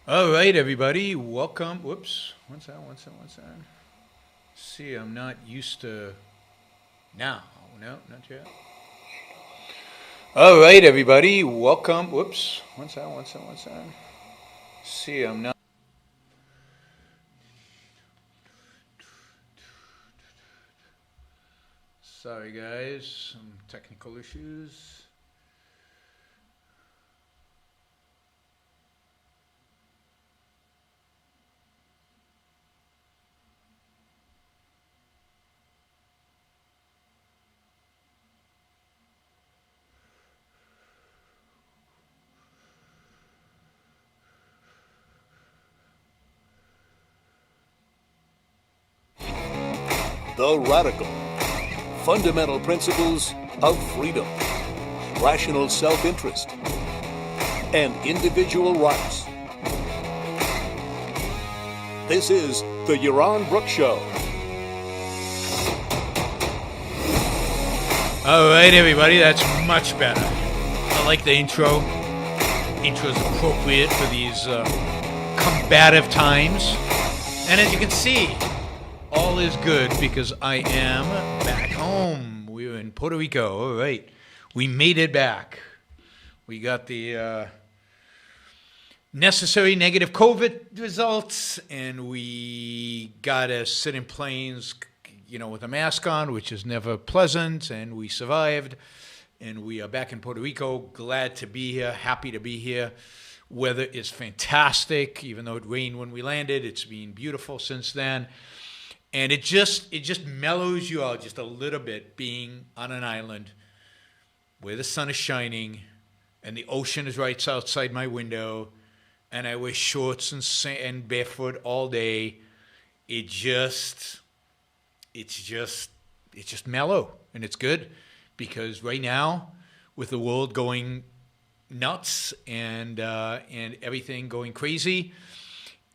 All right, everybody, welcome. Whoops, what's that? See, I'm not used to now. No, not yet. All right, everybody, welcome. Whoops, what's that? See, I'm not. Sorry, guys, some technical issues. The Radical. Fundamental principles of freedom, rational self-interest, and individual rights. This is the Yaron Brook Show. All right, everybody, that's much better. I like the intro. Intro is appropriate for these combative times. And as you can see, all is good because I am back home. We were in Puerto Rico. All right. We made it back. We got the necessary negative COVID results, and we got to sit in planes, with a mask on, which is never pleasant, and we survived. And we are back in Puerto Rico. Glad to be here. Happy to be here. Weather is fantastic. Even though it rained when we landed, it's been beautiful since then. And it just mellows you out just a little bit being on an island where the sun is shining and the ocean is right outside my window and I wear shorts and barefoot all day. It's just mellow, and it's good because right now with the world going nuts and everything going crazy,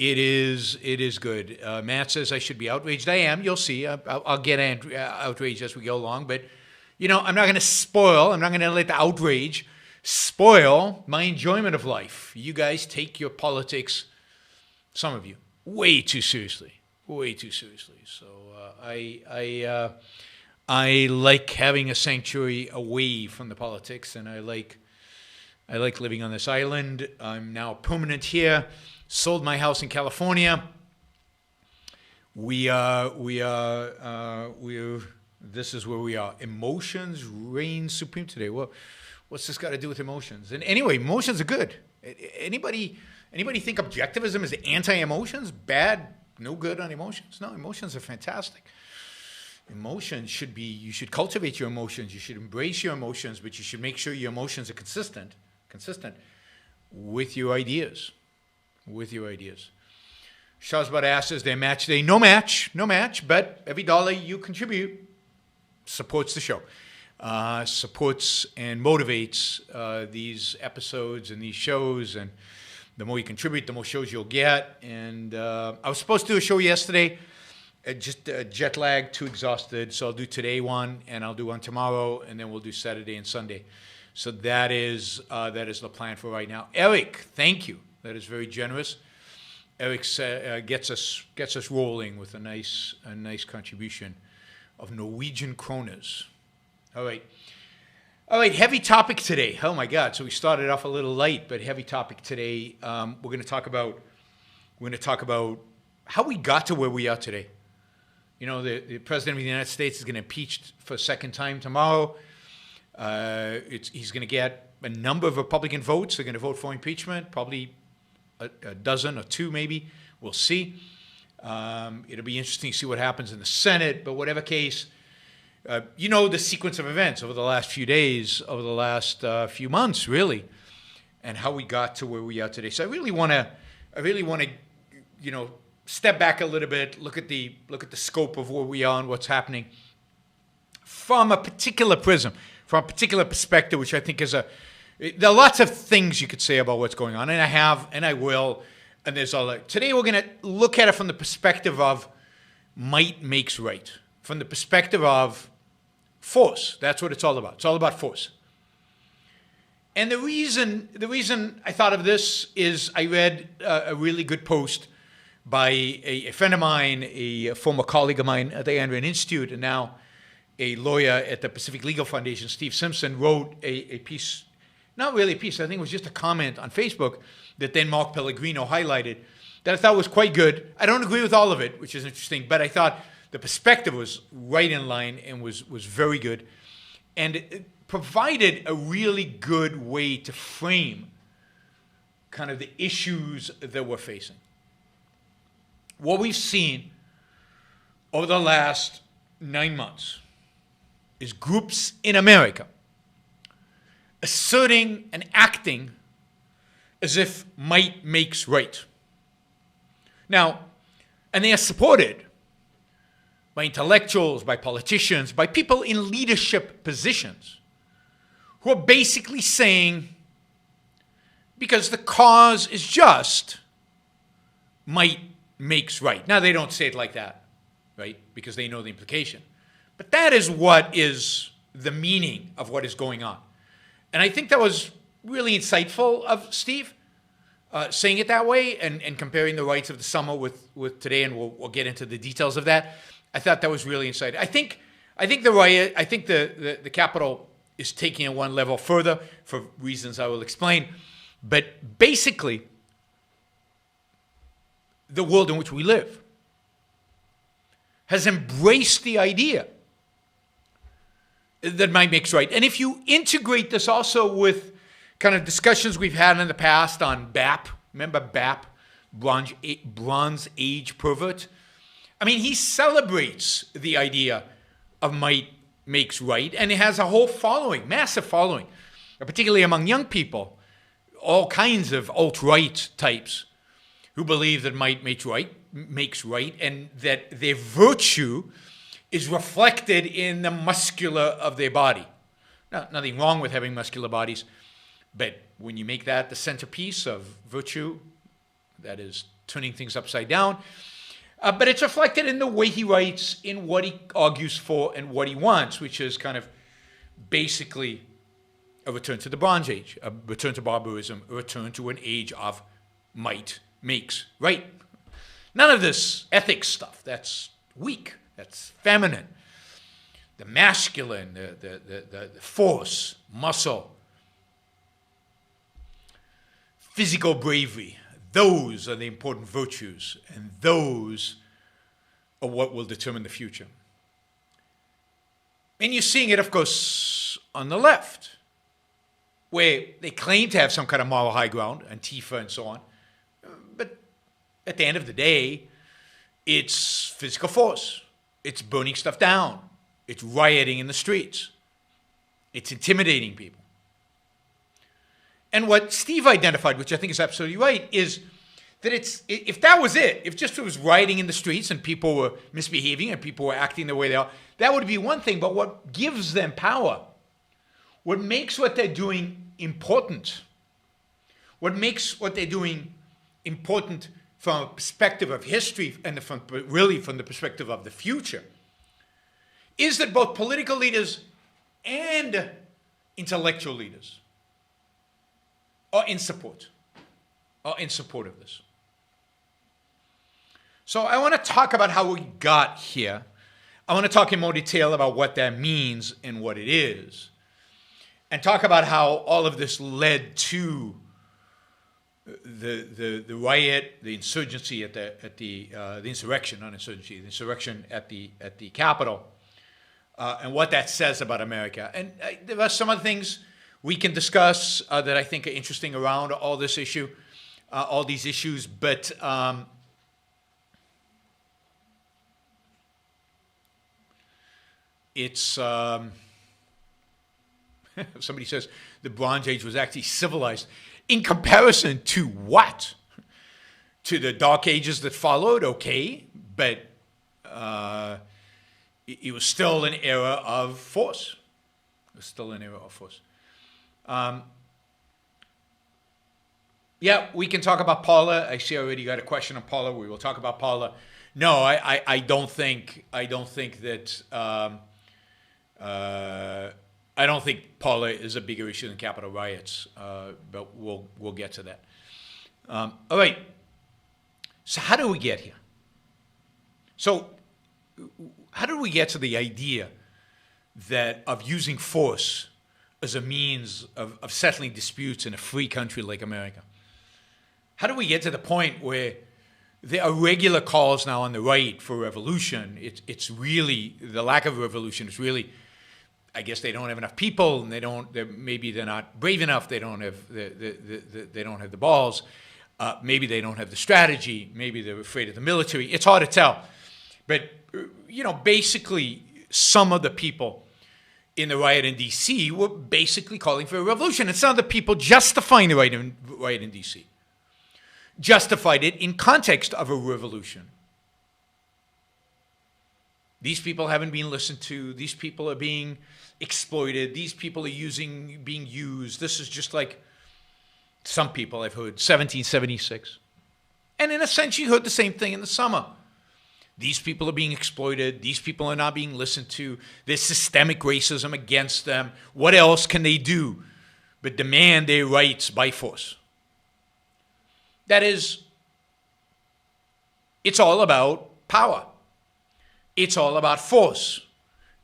It is good. Matt says I should be outraged. I am. You'll see. I'll get outraged as we go along. But, I'm not going to spoil. I'm not going to let the outrage spoil my enjoyment of life. You guys take your politics, some of you, way too seriously. Way too seriously. So I like having a sanctuary away from the politics, and I like living on this island. I'm now permanent here. Sold my house in California. This is where we are. Emotions reign supreme today. Well, what's this got to do with emotions? And anyway, emotions are good. Anybody think objectivism is anti-emotions? Bad, no good on emotions? No, emotions are fantastic. Emotions you should cultivate your emotions. You should embrace your emotions, but you should make sure your emotions are consistent with your ideas. Shazbad asks, their match day, no match, but every dollar you contribute supports the show, supports and motivates these episodes and these shows, and the more you contribute, the more shows you'll get. And I was supposed to do a show yesterday, just jet lag, too exhausted, so I'll do today one, and I'll do one tomorrow, and then we'll do Saturday and Sunday. So that is the plan for right now. Eric, thank you. That is very generous. Eric gets us rolling with a nice contribution of Norwegian kroners. All right, heavy topic today. Oh my God! So we started off a little light, but heavy topic today. We're going to talk about how we got to where we are today. The president of the United States is going to impeach for a second time tomorrow. He's going to get a number of Republican votes. They're going to vote for impeachment, probably a dozen or two maybe. We'll see. It'll be interesting to see what happens in the Senate, but whatever case, the sequence of events over the last few days, over the last few months, really, and how we got to where we are today. So I really want to, step back a little bit, look at the scope of where we are and what's happening from a particular prism, from a particular perspective, which I think is there are lots of things you could say about what's going on, and I have, and I will, and there's all that. Today we're going to look at it from the perspective of might makes right, from the perspective of force. That's what it's all about. It's all about force. And the reason I thought of this is I read a really good post by a friend of mine, a former colleague of mine at the Andrian Institute, and now a lawyer at the Pacific Legal Foundation, Steve Simpson, wrote a piece, not really a piece, I think it was just a comment on Facebook that then Mark Pellegrino highlighted that I thought was quite good. I don't agree with all of it, which is interesting, but I thought the perspective was right in line and was very good. And it provided a really good way to frame kind of the issues that we're facing. What we've seen over the last 9 months is groups in America asserting and acting as if might makes right. Now, and they are supported by intellectuals, by politicians, by people in leadership positions who are basically saying, because the cause is just, might makes right. Now, they don't say it like that, right? Because they know the implication. But that is what is the meaning of what is going on. And I think that was really insightful of Steve, saying it that way and comparing the rights of the summer with today, and we'll get into the details of that. I thought that was really insightful. I think the riot, I think the Capitol is taking it one level further for reasons I will explain. But basically, the world in which we live has embraced the idea that might makes right. And if you integrate this also with kind of discussions we've had in the past on BAP, remember BAP, Bronze Age pervert? I mean, he celebrates the idea of might makes right, and it has a whole following, massive following, particularly among young people, all kinds of alt-right types who believe that might makes right, and that their virtue is reflected in the muscular of their body. Now, nothing wrong with having muscular bodies, but when you make that the centerpiece of virtue, that is turning things upside down. But it's reflected in the way he writes, in what he argues for, and what he wants, which is kind of basically a return to the Bronze Age, a return to barbarism, a return to an age of might makes right. None of this ethics stuff. That's weak. That's feminine. The masculine, the force, muscle, physical bravery. Those are the important virtues, and those are what will determine the future. And you're seeing it, of course, on the left, where they claim to have some kind of moral high ground, Antifa and so on. But at the end of the day, it's physical force. It's burning stuff down. It's rioting in the streets. It's intimidating people. And what Steve identified, which I think is absolutely right, is that if that was it, if just it was rioting in the streets and people were misbehaving and people were acting the way they are, that would be one thing. But what gives them power, what makes what they're doing important, what makes what they're doing important from a perspective of history and really from the perspective of the future, is that both political leaders and intellectual leaders are in support of this. So I want to talk about how we got here. I want to talk in more detail about what that means and what it is, and talk about how all of this led to the riot, the insurgency the insurrection, not insurgency, the insurrection at the Capitol, and what that says about America. And there are some other things we can discuss that I think are interesting around all this issue, all these issues, but it's somebody says the Bronze Age was actually civilized. In comparison to what? To the Dark Ages that followed, okay, but it was still an era of force. It was still an era of force. Yeah, we can talk about Paula. I see already got a question on Paula. We will talk about Paula. No, I don't think that. I don't think Paula is a bigger issue than Capitol riots, but we'll get to that. All right. So how do we get here? So how do we get to the idea that of using force as a means of settling disputes in a free country like America? How do we get to the point where there are regular calls now on the right for revolution? It's really, the lack of revolution is really, I guess they don't have enough people, and maybe they're not brave enough. They don't have they don't have the balls. Maybe they don't have the strategy. Maybe they're afraid of the military. It's hard to tell. But basically, some of the people in the riot in D.C. were basically calling for a revolution. And some of the people justifying the riot in D.C. justified it in context of a revolution. These people haven't been listened to. These people are being exploited. These people are being used. This is just like some people I've heard, 1776. And in a sense, you heard the same thing in the summer. These people are being exploited. These people are not being listened to. There's systemic racism against them. What else can they do but demand their rights by force? That is, it's all about power. It's all about force.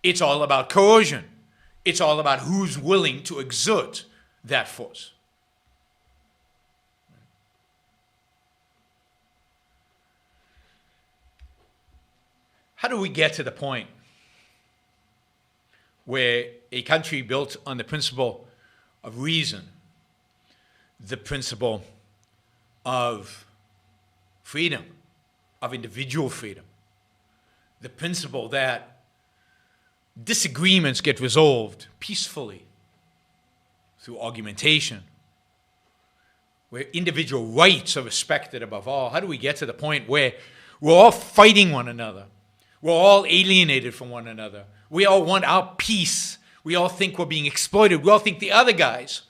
It's all about coercion. It's all about who's willing to exert that force. How do we get to the point where a country built on the principle of reason, the principle of freedom, of individual freedom, the principle that disagreements get resolved peacefully through argumentation, where individual rights are respected above all? How do we get to the point where we're all fighting one another? We're all alienated from one another. We all want our peace. We all think we're being exploited. We all think the other guys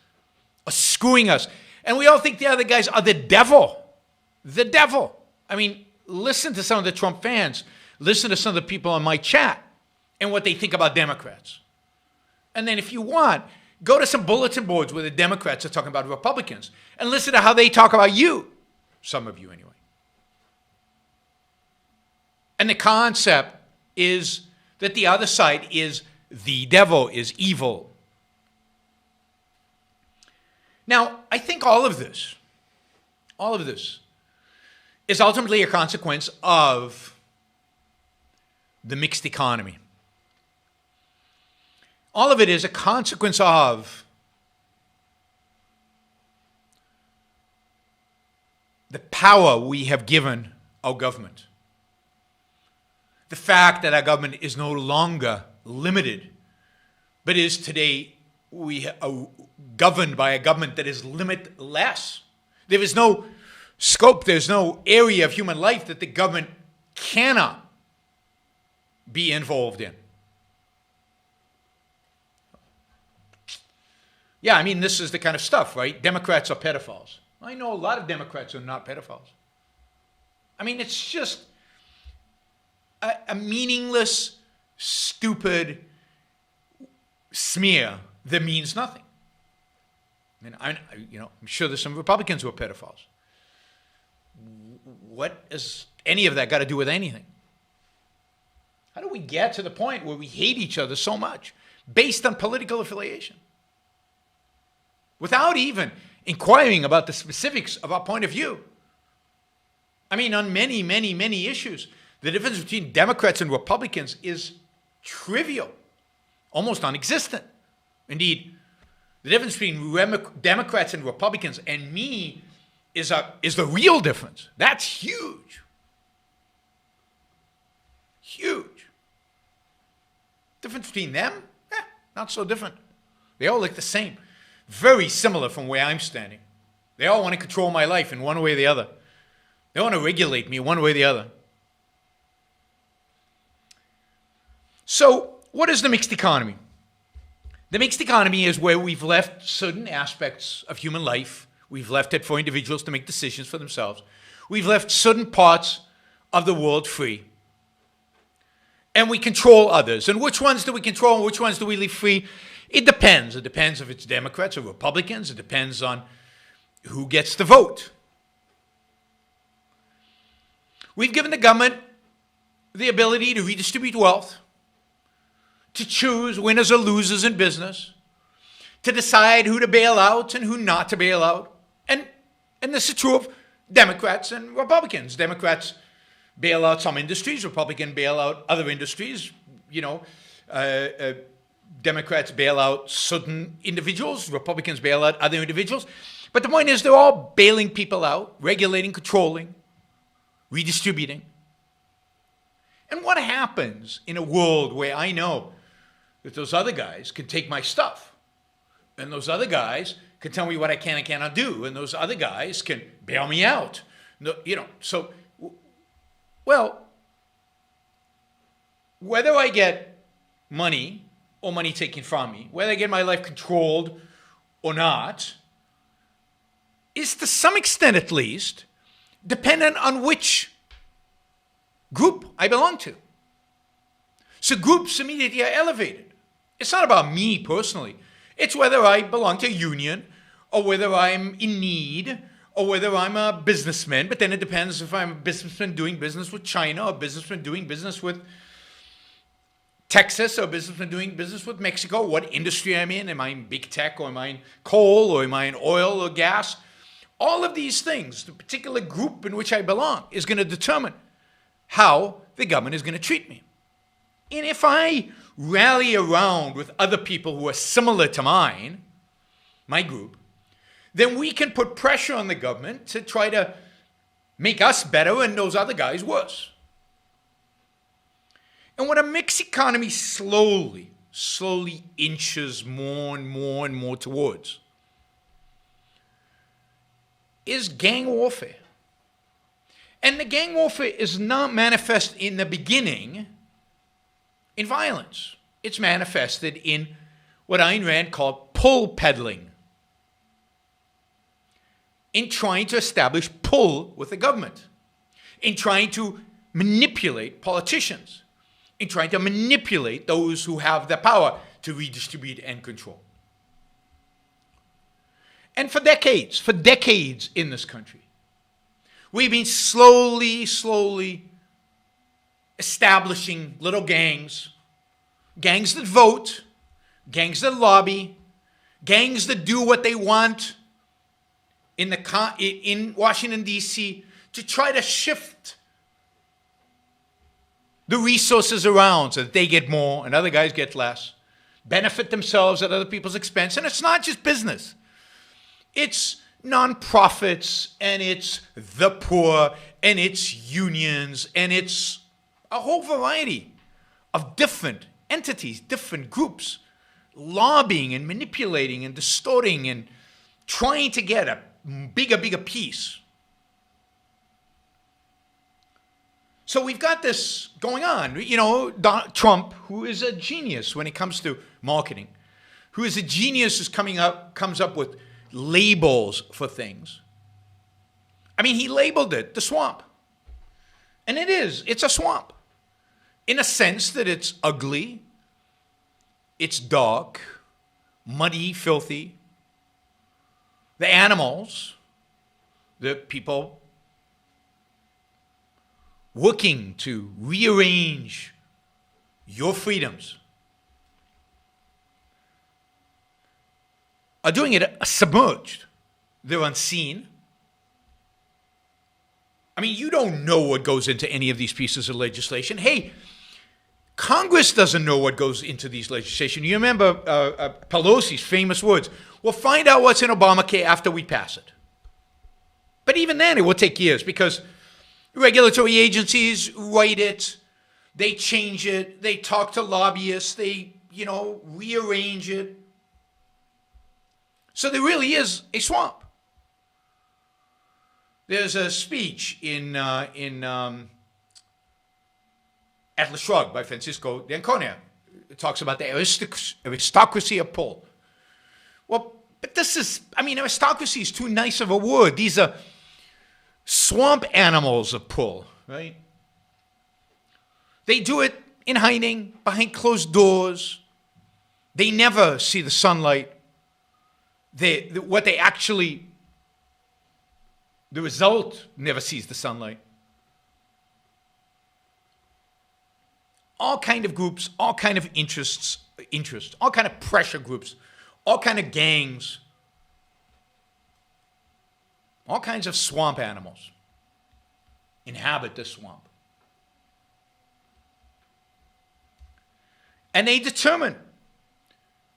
are screwing us. And we all think the other guys are the devil. The devil. I mean, listen to some of the Trump fans. Listen to some of the people on my chat and what they think about Democrats. And then if you want, go to some bulletin boards where the Democrats are talking about Republicans and listen to how they talk about you. Some of you anyway. And the concept is that the other side is the devil, is evil. Now, I think all of this is ultimately a consequence of the mixed economy. All of it is a consequence of the power we have given our government. The fact that our government is no longer limited, but is today we are governed by a government that is limitless. There is no scope, there's no area of human life that the government cannot be involved in. Yeah, I mean, this is the kind of stuff, right? Democrats are pedophiles. I know a lot of Democrats who are not pedophiles. I mean, it's just a meaningless, stupid smear that means nothing. I mean, I'm sure there's some Republicans who are pedophiles. What has any of that got to do with anything? How do we get to the point where we hate each other so much based on political affiliation? Without even inquiring about the specifics of our point of view. I mean, on many, many, many issues, the difference between Democrats and Republicans is trivial, almost non-existent. Indeed, the difference between Democrats and Republicans and me is the real difference. That's huge. Huge. Difference between them? Not so different. They all look the same. Very similar from where I'm standing. They all want to control my life in one way or the other. They want to regulate me one way or the other. So, what is the mixed economy? The mixed economy is where we've left certain aspects of human life. We've left it for individuals to make decisions for themselves. We've left certain parts of the world free. And we control others. And which ones do we control and which ones do we leave free? It depends. It depends if it's Democrats or Republicans. It depends on who gets the vote. We've given the government the ability to redistribute wealth, to choose winners or losers in business, to decide who to bail out and who not to bail out. And this is true of Democrats and Republicans. Democrats bail out some industries, Republicans bail out other industries. Democrats bail out certain individuals, Republicans bail out other individuals. But the point is they're all bailing people out, regulating, controlling, redistributing. And what happens in a world where I know that those other guys can take my stuff, and those other guys can tell me what I can and cannot do, and those other guys can bail me out? Whether I get money or money taken from me, whether I get my life controlled or not, is to some extent at least dependent on which group I belong to. So groups immediately are elevated. It's not about me personally. It's whether I belong to a union or whether I'm in need or whether I'm a businessman. But then it depends if I'm a businessman doing business with China or a businessman doing business with Texas or a businessman doing business with Mexico, what industry I'm in. Am I in big tech or am I in coal or am I in oil or gas? All of these things, the particular group in which I belong, is going to determine how the government is going to treat me. And if I rally around with other people who are similar to mine, my group, then we can put pressure on the government to try to make us better and those other guys worse. And what a mixed economy slowly inches more and more towards is gang warfare. And the gang warfare is not manifest in the beginning in violence. It's manifested in what Ayn Rand called pull peddling, in trying to establish pull with the government, in trying to manipulate politicians, in trying to manipulate those who have the power to redistribute and control. And for decades in this country, we've been slowly establishing little gangs that vote, gangs that lobby, gangs that do what they want in Washington, D.C. to try to shift the resources around so that they get more and other guys get less, benefit themselves at other people's expense. And it's not just business. It's nonprofits, and it's the poor, and it's unions, and it's a whole variety of different entities, different groups, lobbying and manipulating and distorting and trying to get a bigger piece. So we've got this going on. Donald Trump, who is a genius when it comes to marketing, who is a genius who comes up with labels for things. I mean, he labeled it the swamp. And it's a swamp. In a sense that it's ugly, it's dark, muddy, filthy. The animals, the people working to rearrange your freedoms are doing it submerged. They're unseen. I mean, you don't know what goes into any of these pieces of legislation. Hey, Congress doesn't know what goes into these legislation. You remember Pelosi's famous words, we'll find out what's in Obamacare after we pass it. But even then, it will take years because regulatory agencies write it, they change it, they talk to lobbyists, they, rearrange it. So there really is a swamp. There's a speech in Atlas Shrugged by Francisco de Anconia. It talks about the aristocracy of pull. Well, but aristocracy is too nice of a word. These are swamp animals of pull, right? They do it in hiding, behind closed doors. They never see the sunlight. The result never sees the sunlight. All kind of groups, all kind of interests, all kind of pressure groups, all kind of gangs, all kinds of swamp animals inhabit this swamp. And they determine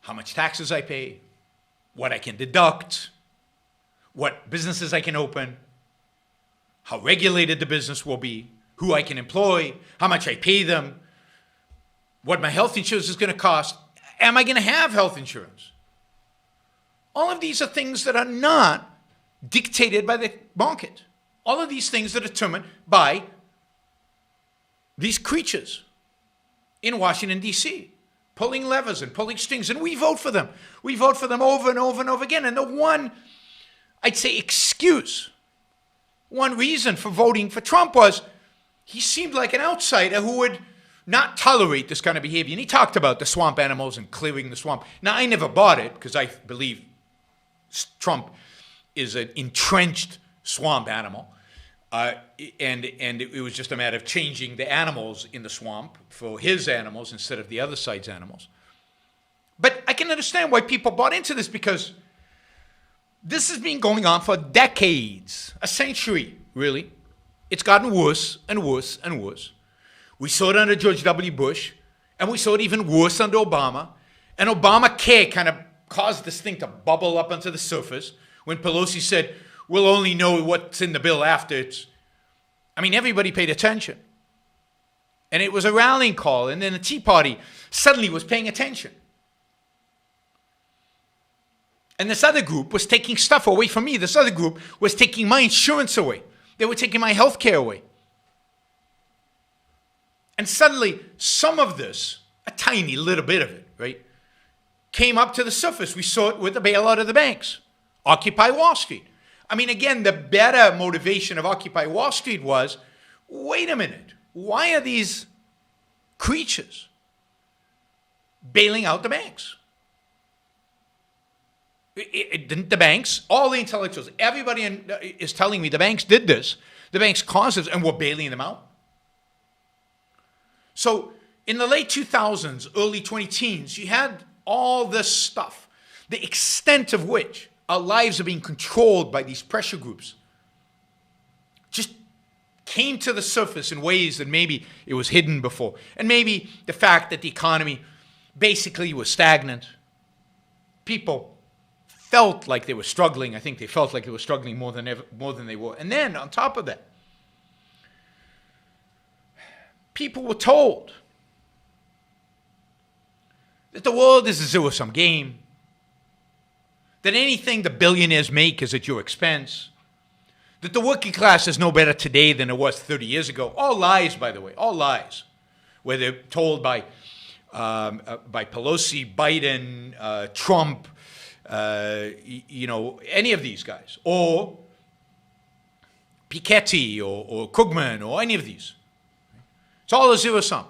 how much taxes I pay, what I can deduct, what businesses I can open, how regulated the business will be, who I can employ, how much I pay them, what my health insurance is going to cost. Am I going to have health insurance? All of these are things that are not dictated by the market. All of these things are determined by these creatures in Washington, D.C., pulling levers and pulling strings, and we vote for them. We vote for them over and over and over again. And the one, I'd say, excuse, one reason for voting for Trump was he seemed like an outsider who would not tolerate this kind of behavior. And he talked about the swamp animals and clearing the swamp. Now, I never bought it because I believe Trump is an entrenched swamp animal. And it was just a matter of changing the animals in the swamp for his animals instead of the other side's animals. But I can understand why people bought into this, because this has been going on for decades, a century, really. It's gotten worse and worse and worse. We saw it under George W. Bush, and we saw it even worse under Obama. And Obamacare kind of caused this thing to bubble up onto the surface when Pelosi said, we'll only know what's in the bill after it's... I mean, everybody paid attention. And it was a rallying call. And then the Tea Party suddenly was paying attention. And this other group was taking stuff away from me. This other group was taking my insurance away. They were taking my health care away. And suddenly, some of this, a tiny little bit of it, right, came up to the surface. We saw it with the bailout of the banks. Occupy Wall Street. I mean, again, the better motivation of Occupy Wall Street was, wait a minute, why are these creatures bailing out the banks? Didn't the banks, all the intellectuals, everybody is telling me the banks did this. The banks caused this, and we're bailing them out. So in the late 2000s, early 2010s, you had all this stuff, the extent of which our lives are being controlled by these pressure groups, just came to the surface in ways that maybe it was hidden before. And maybe the fact that the economy basically was stagnant. People felt like they were struggling. I think they felt like they were struggling more than they were. And then on top of that, people were told that the world is a zero-sum game, that anything the billionaires make is at your expense, that the working class is no better today than it was 30 years ago. All lies, by the way, all lies. Where they're told by Pelosi, Biden, Trump, any of these guys, or Piketty or Krugman or any of these. It's all a zero-sum.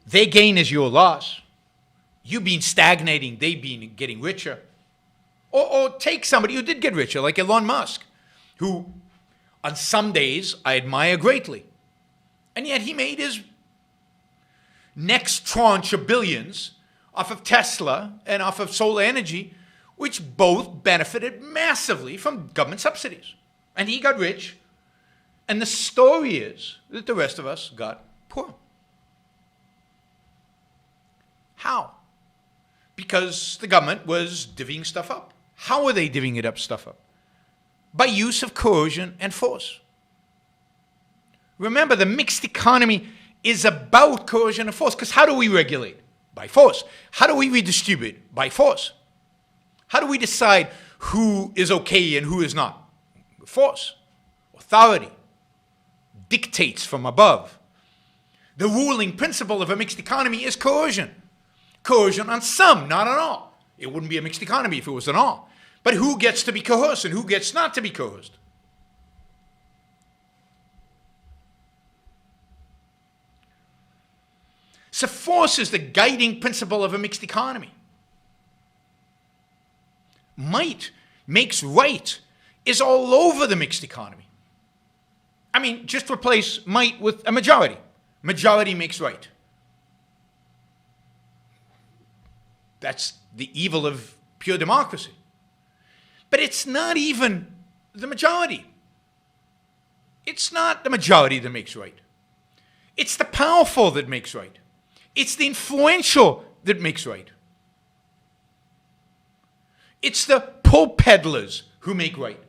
Their gain is your loss. You've been stagnating. They've been getting richer. Or take somebody who did get richer, like Elon Musk, who on some days I admire greatly. And yet he made his next tranche of billions off of Tesla and off of solar energy, which both benefited massively from government subsidies. And he got rich. And the story is that the rest of us got poor. How? Because the government was divvying stuff up. How are they divvying it up, stuff up? By use of coercion and force. Remember, the mixed economy is about coercion and force, because how do we regulate? By force. How do we redistribute? By force. How do we decide who is okay and who is not? Force. Authority. Dictates from above. The ruling principle of a mixed economy is coercion. Coercion on some, not on all. It wouldn't be a mixed economy if it was on all. But who gets to be coerced and who gets not to be coerced? So force is the guiding principle of a mixed economy. Might makes right is all over the mixed economy. I mean, just replace might with a majority. Majority makes right. That's the evil of pure democracy. But it's not even the majority. It's not the majority that makes right. It's the powerful that makes right. It's the influential that makes right. It's the pull peddlers who make right.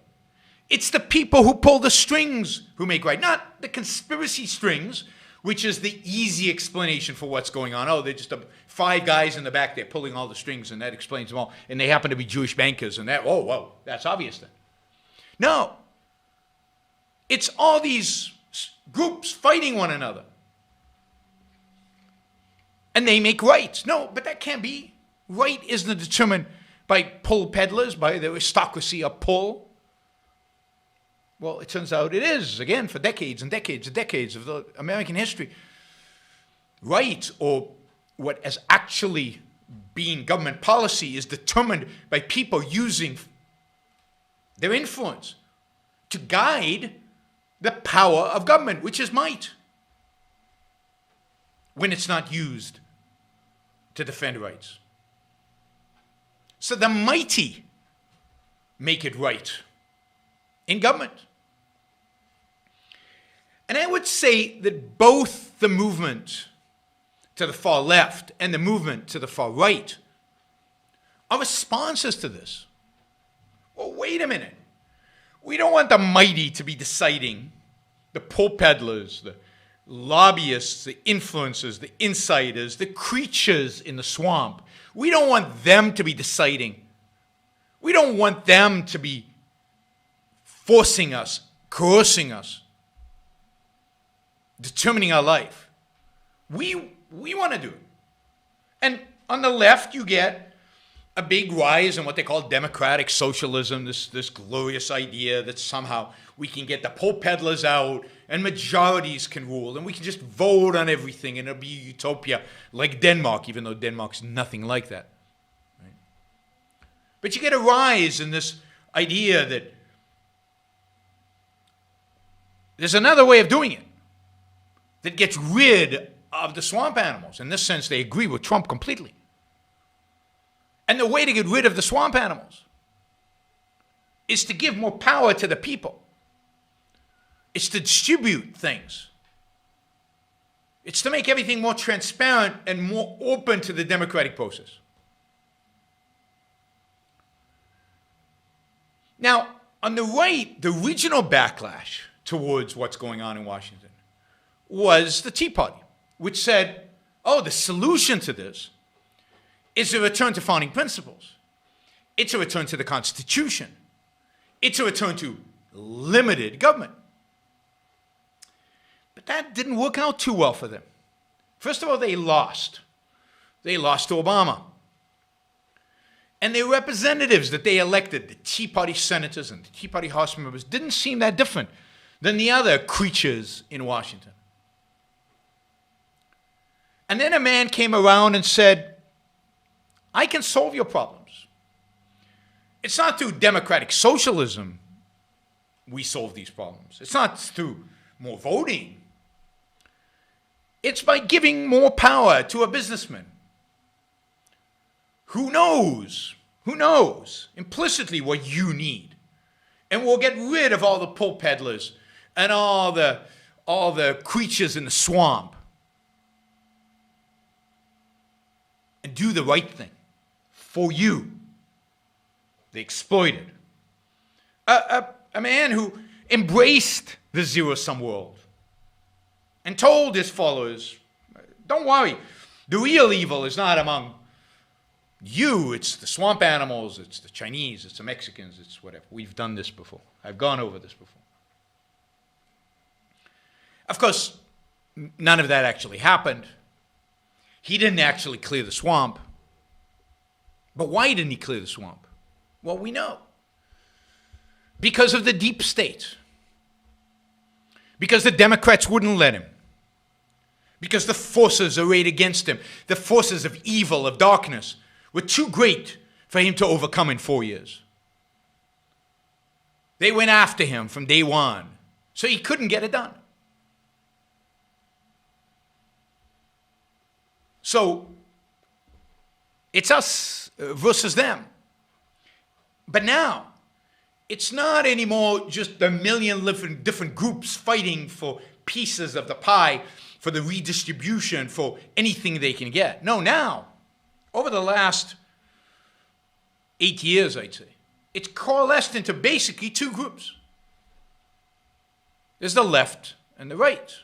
It's the people who pull the strings who make right, not the conspiracy strings, which is the easy explanation for what's going on. Oh, they're just 5 guys in the back there pulling all the strings, and that explains them all. And they happen to be Jewish bankers, and that, oh, whoa, that's obvious then. No. It's all these groups fighting one another. And they make right. No, but that can't be. Right isn't determined by pull peddlers, by the aristocracy of pull. Well, it turns out it is, again, for decades and decades and decades of the American history. Right, or what has actually been government policy, is determined by people using their influence to guide the power of government, which is might, when it's not used to defend rights. So the mighty make it right in government. And I would say that both the movement to the far left and the movement to the far right are responses to this. Well, wait a minute. We don't want the mighty to be deciding, the pull peddlers, the lobbyists, the influencers, the insiders, the creatures in the swamp. We don't want them to be deciding. We don't want them to be forcing us, coercing us, determining our life. We want to do it. And on the left, you get a big rise in what they call democratic socialism, this glorious idea that somehow we can get the pull peddlers out and majorities can rule and we can just vote on everything and it'll be a utopia like Denmark, even though Denmark's nothing like that. Right? But you get a rise in this idea that there's another way of doing it that gets rid of the swamp animals. In this sense, they agree with Trump completely. And the way to get rid of the swamp animals is to give more power to the people. It's to distribute things. It's to make everything more transparent and more open to the democratic process. Now, on the right, the original backlash towards what's going on in Washington was the Tea Party, which said, oh, the solution to this is a return to founding principles. It's a return to the Constitution. It's a return to limited government. But that didn't work out too well for them. First of all, they lost. They lost to Obama. And their representatives that they elected, the Tea Party senators and the Tea Party House members, didn't seem that different than the other creatures in Washington. And then a man came around and said, I can solve your problems. It's not through democratic socialism we solve these problems. It's not through more voting. It's by giving more power to a businessman who knows implicitly what you need. And we'll get rid of all the pull peddlers and all the creatures in the swamp and do the right thing for you. They exploited. A man who embraced the zero-sum world and told his followers, don't worry, the real evil is not among you, it's the swamp animals, it's the Chinese, it's the Mexicans, it's whatever. We've done this before. I've gone over this before. Of course, none of that actually happened. He didn't actually clear the swamp. But why didn't he clear the swamp? Well, we know. Because of the deep state. Because the Democrats wouldn't let him. because the forces arrayed against him, the forces of evil, of darkness, were too great for him to overcome in 4 years. They went after him from day one, so he couldn't get it done. So it's us versus them. But now, it's not anymore just a million different groups fighting for pieces of the pie, for the redistribution, for anything they can get. No, now, over the last 8 years, I'd say, it's coalesced into basically two groups. There's the left and the right.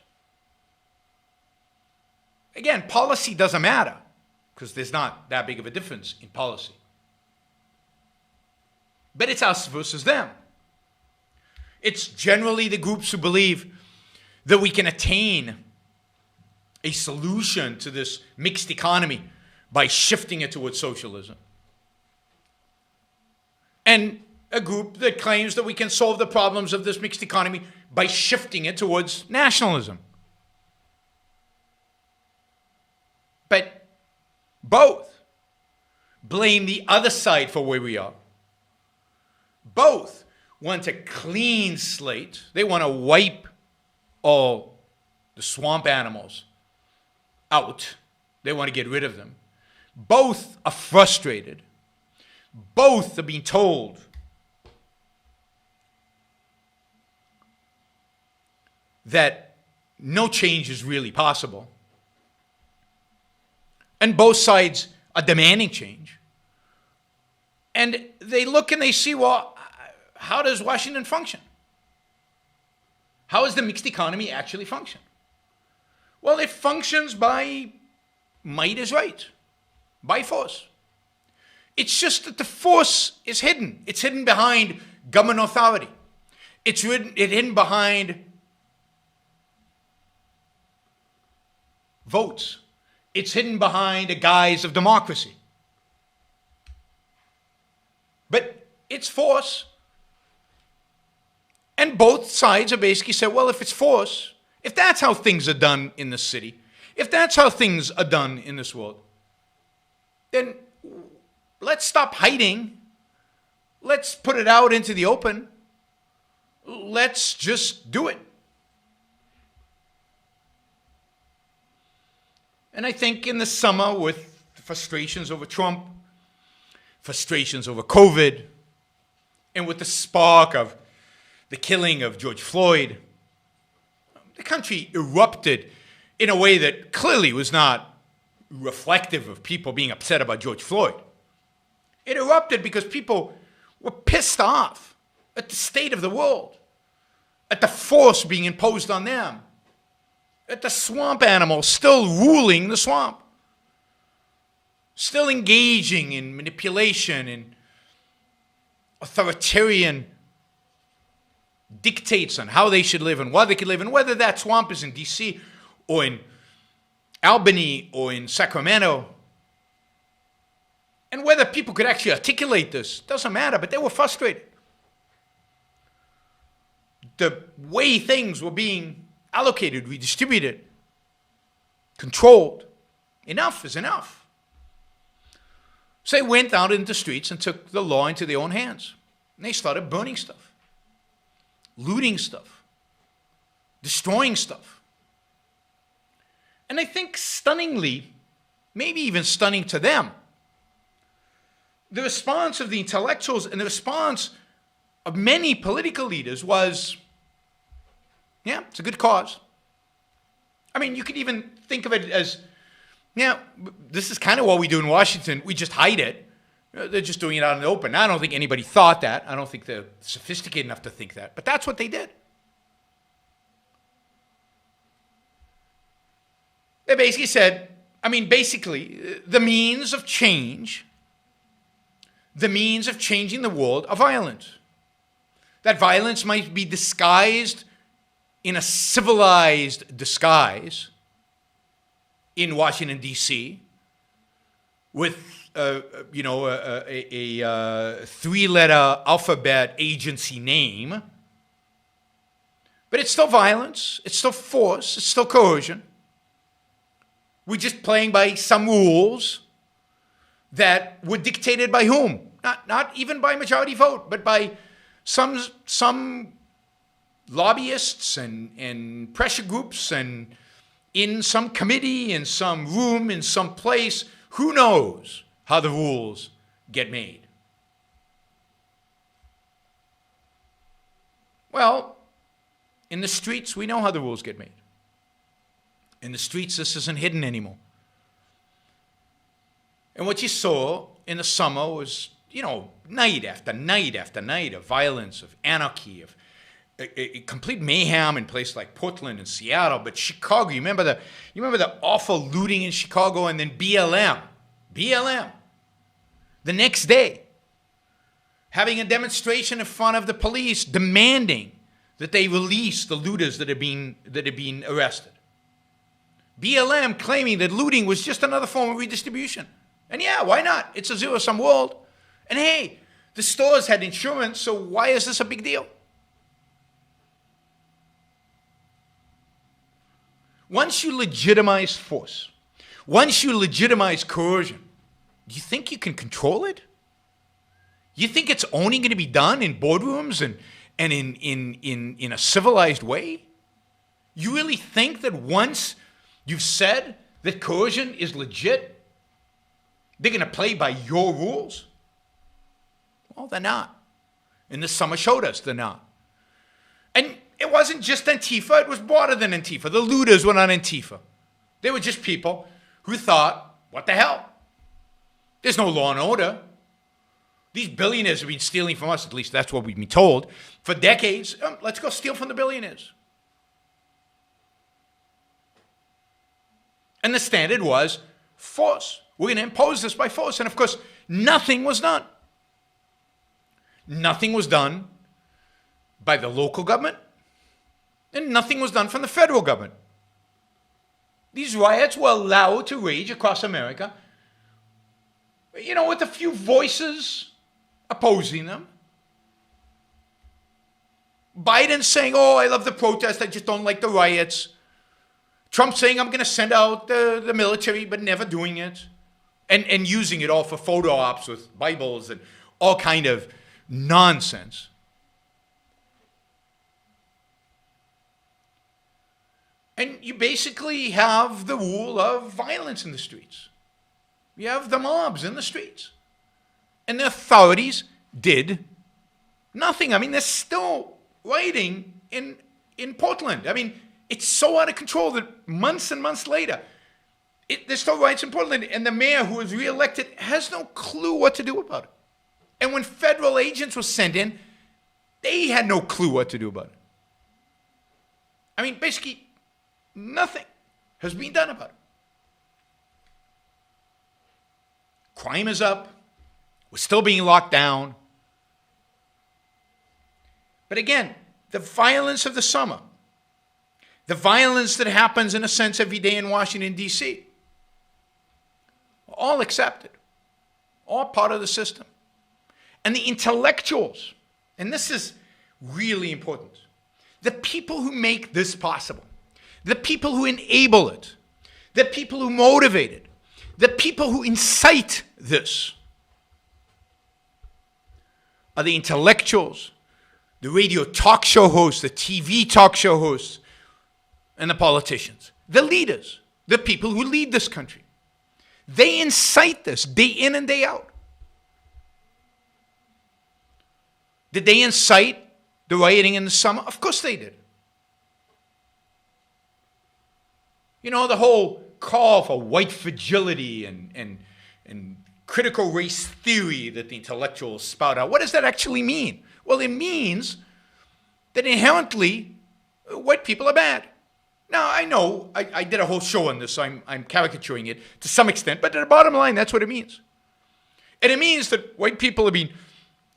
Again, policy doesn't matter because there's not that big of a difference in policy. But it's us versus them. It's generally the groups who believe that we can attain a solution to this mixed economy by shifting it towards socialism. And a group that claims that we can solve the problems of this mixed economy by shifting it towards nationalism. But both blame the other side for where we are. Both want a clean slate. They want to wipe all the swamp animals out. They want to get rid of them. Both are frustrated. Both are being told that no change is really possible. And both sides are demanding change. And they look and they see, well, how does Washington function? How does the mixed economy actually function? Well, it functions by might is right, by force. It's just that the force is hidden. It's hidden behind government authority. It's hidden behind votes. It's hidden behind a guise of democracy. But it's force. And both sides are basically said, well, if it's force, if that's how things are done in the city, if that's how things are done in this world, then let's stop hiding. Let's put it out into the open. Let's just do it. And I think in the summer, with frustrations over Trump, frustrations over COVID, and with the spark of the killing of George Floyd, the country erupted in a way that clearly was not reflective of people being upset about George Floyd. It erupted because people were pissed off at the state of the world, at the force being imposed on them, at the swamp animals still ruling the swamp, still engaging in manipulation and authoritarian dictates on how they should live and what they could live, and whether that swamp is in D.C. or in Albany or in Sacramento, and whether people could actually articulate this, doesn't matter, but they were frustrated. The way things were being allocated, redistributed, controlled, enough is enough. So they went out into the streets and took the law into their own hands. And they started burning stuff, looting stuff, destroying stuff. And I think stunningly, maybe even stunning to them, the response of the intellectuals and the response of many political leaders was, yeah, it's a good cause. I mean, you could even think of it as, yeah, this is kind of what we do in Washington. We just hide it. They're just doing it out in the open. I don't think anybody thought that. I don't think they're sophisticated enough to think that. But that's what they did. They basically said, I mean, basically, the means of change, the means of changing the world are violent. That violence might be disguised in a civilized disguise in Washington, D.C., with a three-letter alphabet agency name. But it's still violence, it's still force, it's still coercion. We're just playing by some rules that were dictated by whom? Not even by majority vote, but by some lobbyists and pressure groups and in some committee, in some room, in some place. Who knows how the rules get made? Well, in the streets, we know how the rules get made. In the streets, this isn't hidden anymore. And what you saw in the summer was, night after night after night of violence, of anarchy, of a complete mayhem in places like Portland and Seattle. But Chicago, you remember the awful looting in Chicago, and then BLM, the next day, having a demonstration in front of the police demanding that they release the looters that are being arrested. BLM claiming that looting was just another form of redistribution. And yeah, why not? It's a zero-sum world. And hey, the stores had insurance, so why is this a big deal? Once you legitimize force, once you legitimize coercion, do you think you can control it? You think it's only going to be done in boardrooms and in a civilized way? You really think that once you've said that coercion is legit, they're going to play by your rules? Well, they're not. And this summer showed us they're not. And it wasn't just Antifa, it was broader than Antifa. The looters were not Antifa. They were just people who thought, what the hell? There's no law and order. These billionaires have been stealing from us, at least that's what we've been told, for decades. Let's go steal from the billionaires. And the standard was force. We're going to impose this by force. And of course, nothing was done. Nothing was done by the local government, and nothing was done from the federal government. These riots were allowed to rage across America, with a few voices opposing them. Biden saying, oh, I love the protest, I just don't like the riots. Trump saying, I'm going to send out the military, but never doing it. And using it all for photo ops with Bibles and all kind of nonsense. And you basically have the rule of violence in the streets. You have the mobs in the streets. And the authorities did nothing. I mean, they're still rioting in Portland. I mean, it's so out of control that months and months later, there's still riots in Portland, and the mayor who was reelected has no clue what to do about it. And when federal agents were sent in, they had no clue what to do about it. I mean, basically, nothing has been done about it. Crime is up. We're still being locked down. But again, the violence of the summer, the violence that happens in a sense every day in Washington, D.C., all accepted, all part of the system. And the intellectuals, and this is really important, the people who make this possible, the people who enable it, the people who motivate it, the people who incite this are the intellectuals, the radio talk show hosts, the TV talk show hosts, and the politicians, the leaders, the people who lead this country. They incite this day in and day out. Did they incite the rioting in the summer? Of course they did. The whole call for white fragility and critical race theory that the intellectuals spout out. What does that actually mean? Well, it means that inherently white people are bad. Now, I know I did a whole show on this, so I'm caricaturing it to some extent, but at the bottom line, that's what it means. And it means that white people have been,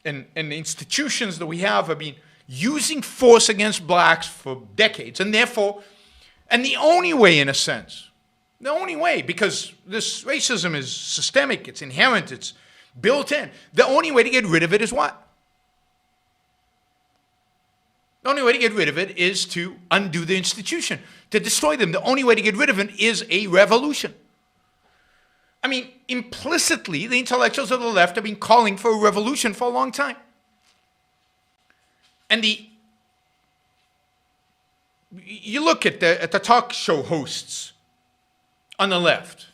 and the institutions that we have been using force against blacks for decades, and therefore, and the only way, in a sense, the only way, because this racism is systemic, it's inherent, it's built in, the only way to get rid of it is what? The only way to get rid of it is to undo the institution, to destroy them. The only way to get rid of it is a revolution. I mean, implicitly, the intellectuals of the left have been calling for a revolution for a long time. And you look at the talk show hosts on the left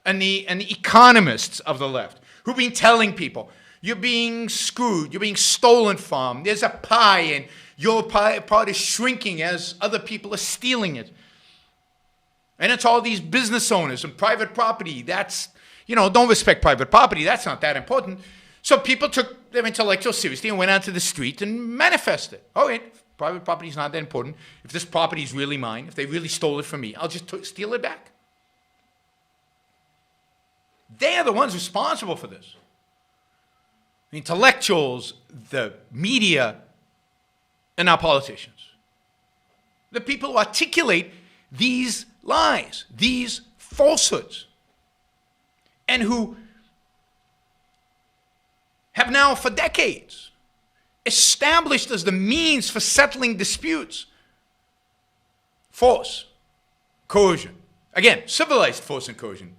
and the economists of the left who've been telling people, you're being screwed, you're being stolen from, there's a pie and your part is shrinking as other people are stealing it. And it's all these business owners and private property. That's, don't respect private property. That's not that important. So people took their intellectuals seriously and went out to the street and manifested. Oh, wait, private property is not that important. If this property is really mine, if they really stole it from me, I'll just steal it back. They're the ones responsible for this. The intellectuals, the media, and our politicians. The people who articulate these lies, these falsehoods, and who have now for decades established as the means for settling disputes force, coercion. Again, civilized force and coercion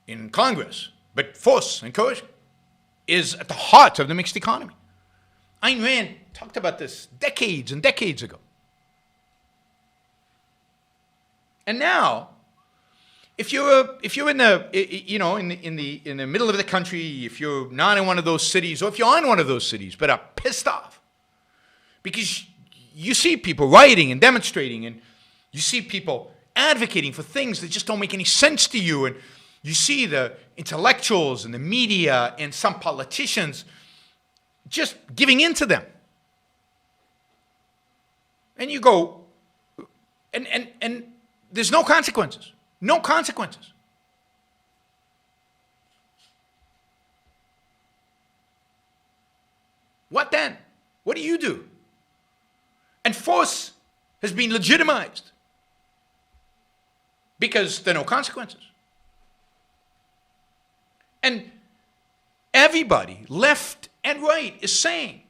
in Congress, but force and coercion is at the heart of the mixed economy. Ayn Rand talked about this decades and decades ago. And now, if you're in the middle of the country, if you're not in one of those cities, or if you're in one of those cities but are pissed off because you see people rioting and demonstrating, and you see people advocating for things that just don't make any sense to you, and you see the intellectuals and the media and some politicians just giving in to them. And you go, and there's no consequences. No consequences. What then? What do you do? And force has been legitimized because there are no consequences. And everybody, left and right, is saying,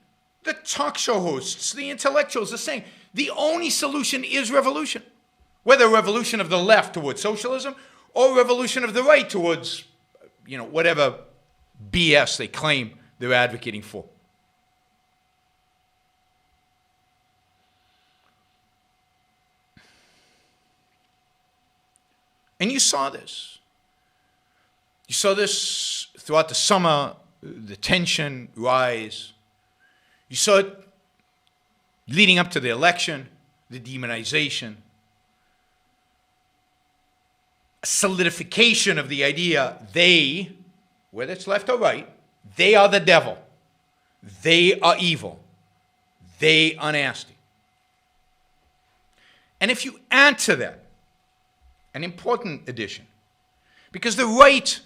the talk show hosts, the intellectuals are saying, the only solution is revolution. Whether revolution of the left towards socialism or revolution of the right towards, whatever BS they claim they're advocating for. And you saw this. You saw this throughout the summer, the tension rise. You saw it leading up to the election, the demonization, a solidification of the idea they, whether it's left or right, they are the devil. They are evil. They are nasty. And if you add to that an important addition, because the right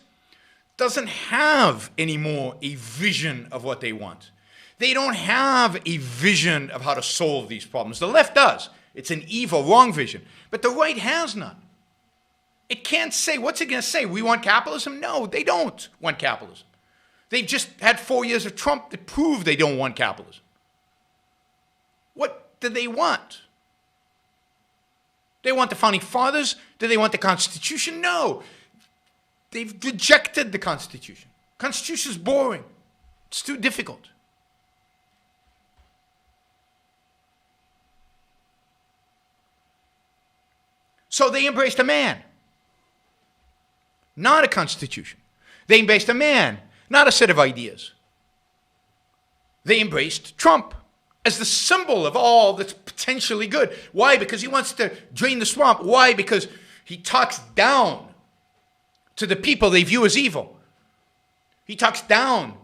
doesn't have anymore a vision of what they want. They don't have a vision of how to solve these problems. The left does. It's an evil, wrong vision. But the right has none. It can't say, what's it going to say? We want capitalism? No, they don't want capitalism. They've just had 4 years of Trump that prove they don't want capitalism. What do they want? They want the Founding Fathers? Do they want the Constitution? No. They've rejected the Constitution. Constitution is boring. It's too difficult. So they embraced a man, not a constitution. They embraced a man, not a set of ideas. They embraced Trump as the symbol of all that's potentially good. Why? Because he wants to drain the swamp. Why? Because he talks down to the people they view as evil. He talks down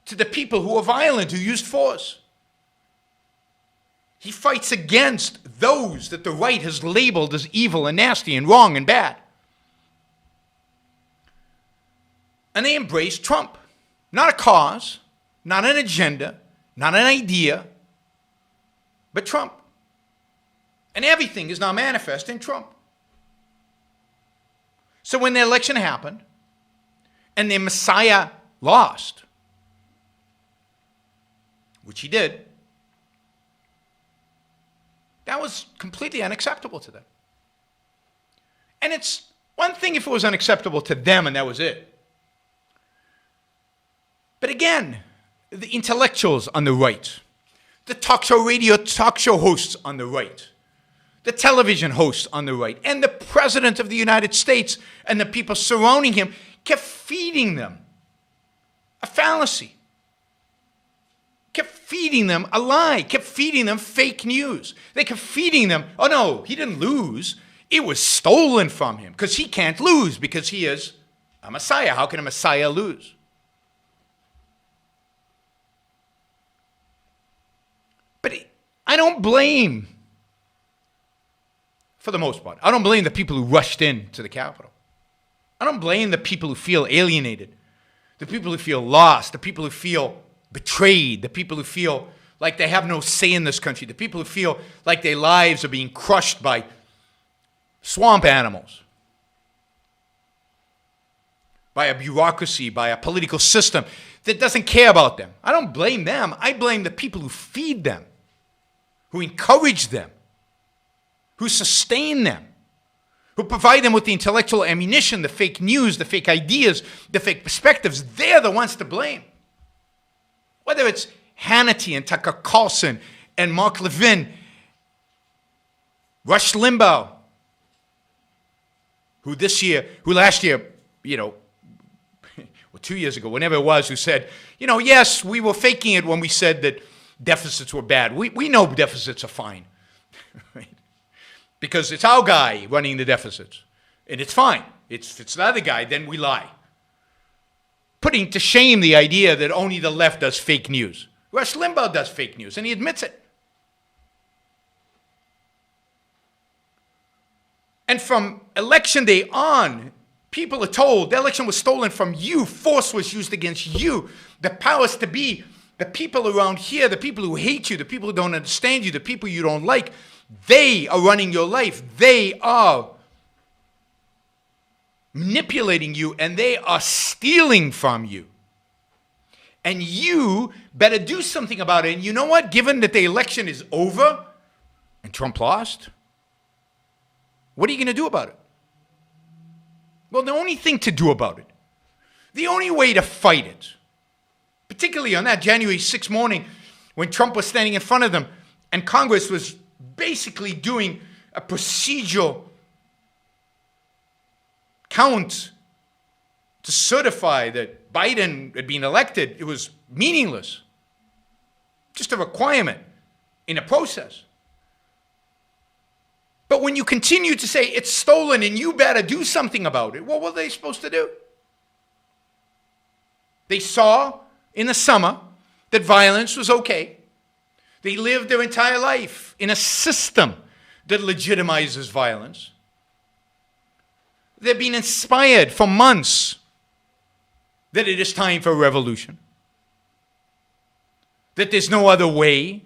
to the people who are violent, who used force. He fights against those that the right has labeled as evil and nasty and wrong and bad. And they embrace Trump. Not a cause, not an agenda, not an idea, but Trump. And everything is now manifest in Trump. So when the election happened and the Messiah lost, which he did, That was completely unacceptable to them. And it's one thing if it was unacceptable to them and that was it. But again, the intellectuals on the right, the talk show hosts on the right, the television hosts on the right, and the President of the United States and the people surrounding him kept feeding them a fallacy, kept feeding them a lie, kept feeding them fake news. They kept feeding them, oh no, he didn't lose. It was stolen from him because he can't lose because he is a Messiah. How can a Messiah lose? But I don't blame, for the most part, I don't blame the people who rushed into the Capitol. I don't blame the people who feel alienated, the people who feel lost, the people who feel betrayed, the people who feel like they have no say in this country, the people who feel like their lives are being crushed by swamp animals, by a bureaucracy, by a political system that doesn't care about them. I don't blame them. I blame the people who feed them, who encourage them, who sustain them, who provide them with the intellectual ammunition, the fake news, the fake ideas, the fake perspectives. They're the ones to blame. Whether it's Hannity and Tucker Carlson and Mark Levin, Rush Limbaugh, who last year, well, 2 years ago, whenever it was, who said, yes, we were faking it when we said that deficits were bad. We know deficits are fine, right? Because it's our guy running the deficits, and it's fine. If it's the other guy, then we lie. Putting to shame the idea that only the left does fake news. Rush Limbaugh does fake news, and he admits it. And from election day on, people are told the election was stolen from you. Force was used against you. The powers to be, the people around here, the people who hate you, the people who don't understand you, the people you don't like, they are running your life. They are manipulating you, and they are stealing from you. And you better do something about it. And you know what? Given that the election is over and Trump lost, what are you going to do about it? Well, the only thing to do about it, the only way to fight it, particularly on that January 6th morning when Trump was standing in front of them and Congress was basically doing a procedural count to certify that Biden had been elected, it was meaningless. Just a requirement in a process. But when you continue to say it's stolen and you better do something about it, what were they supposed to do? They saw in the summer that violence was okay. They lived their entire life in a system that legitimizes violence. They've been inspired for months that it is time for a revolution, that there's no other way,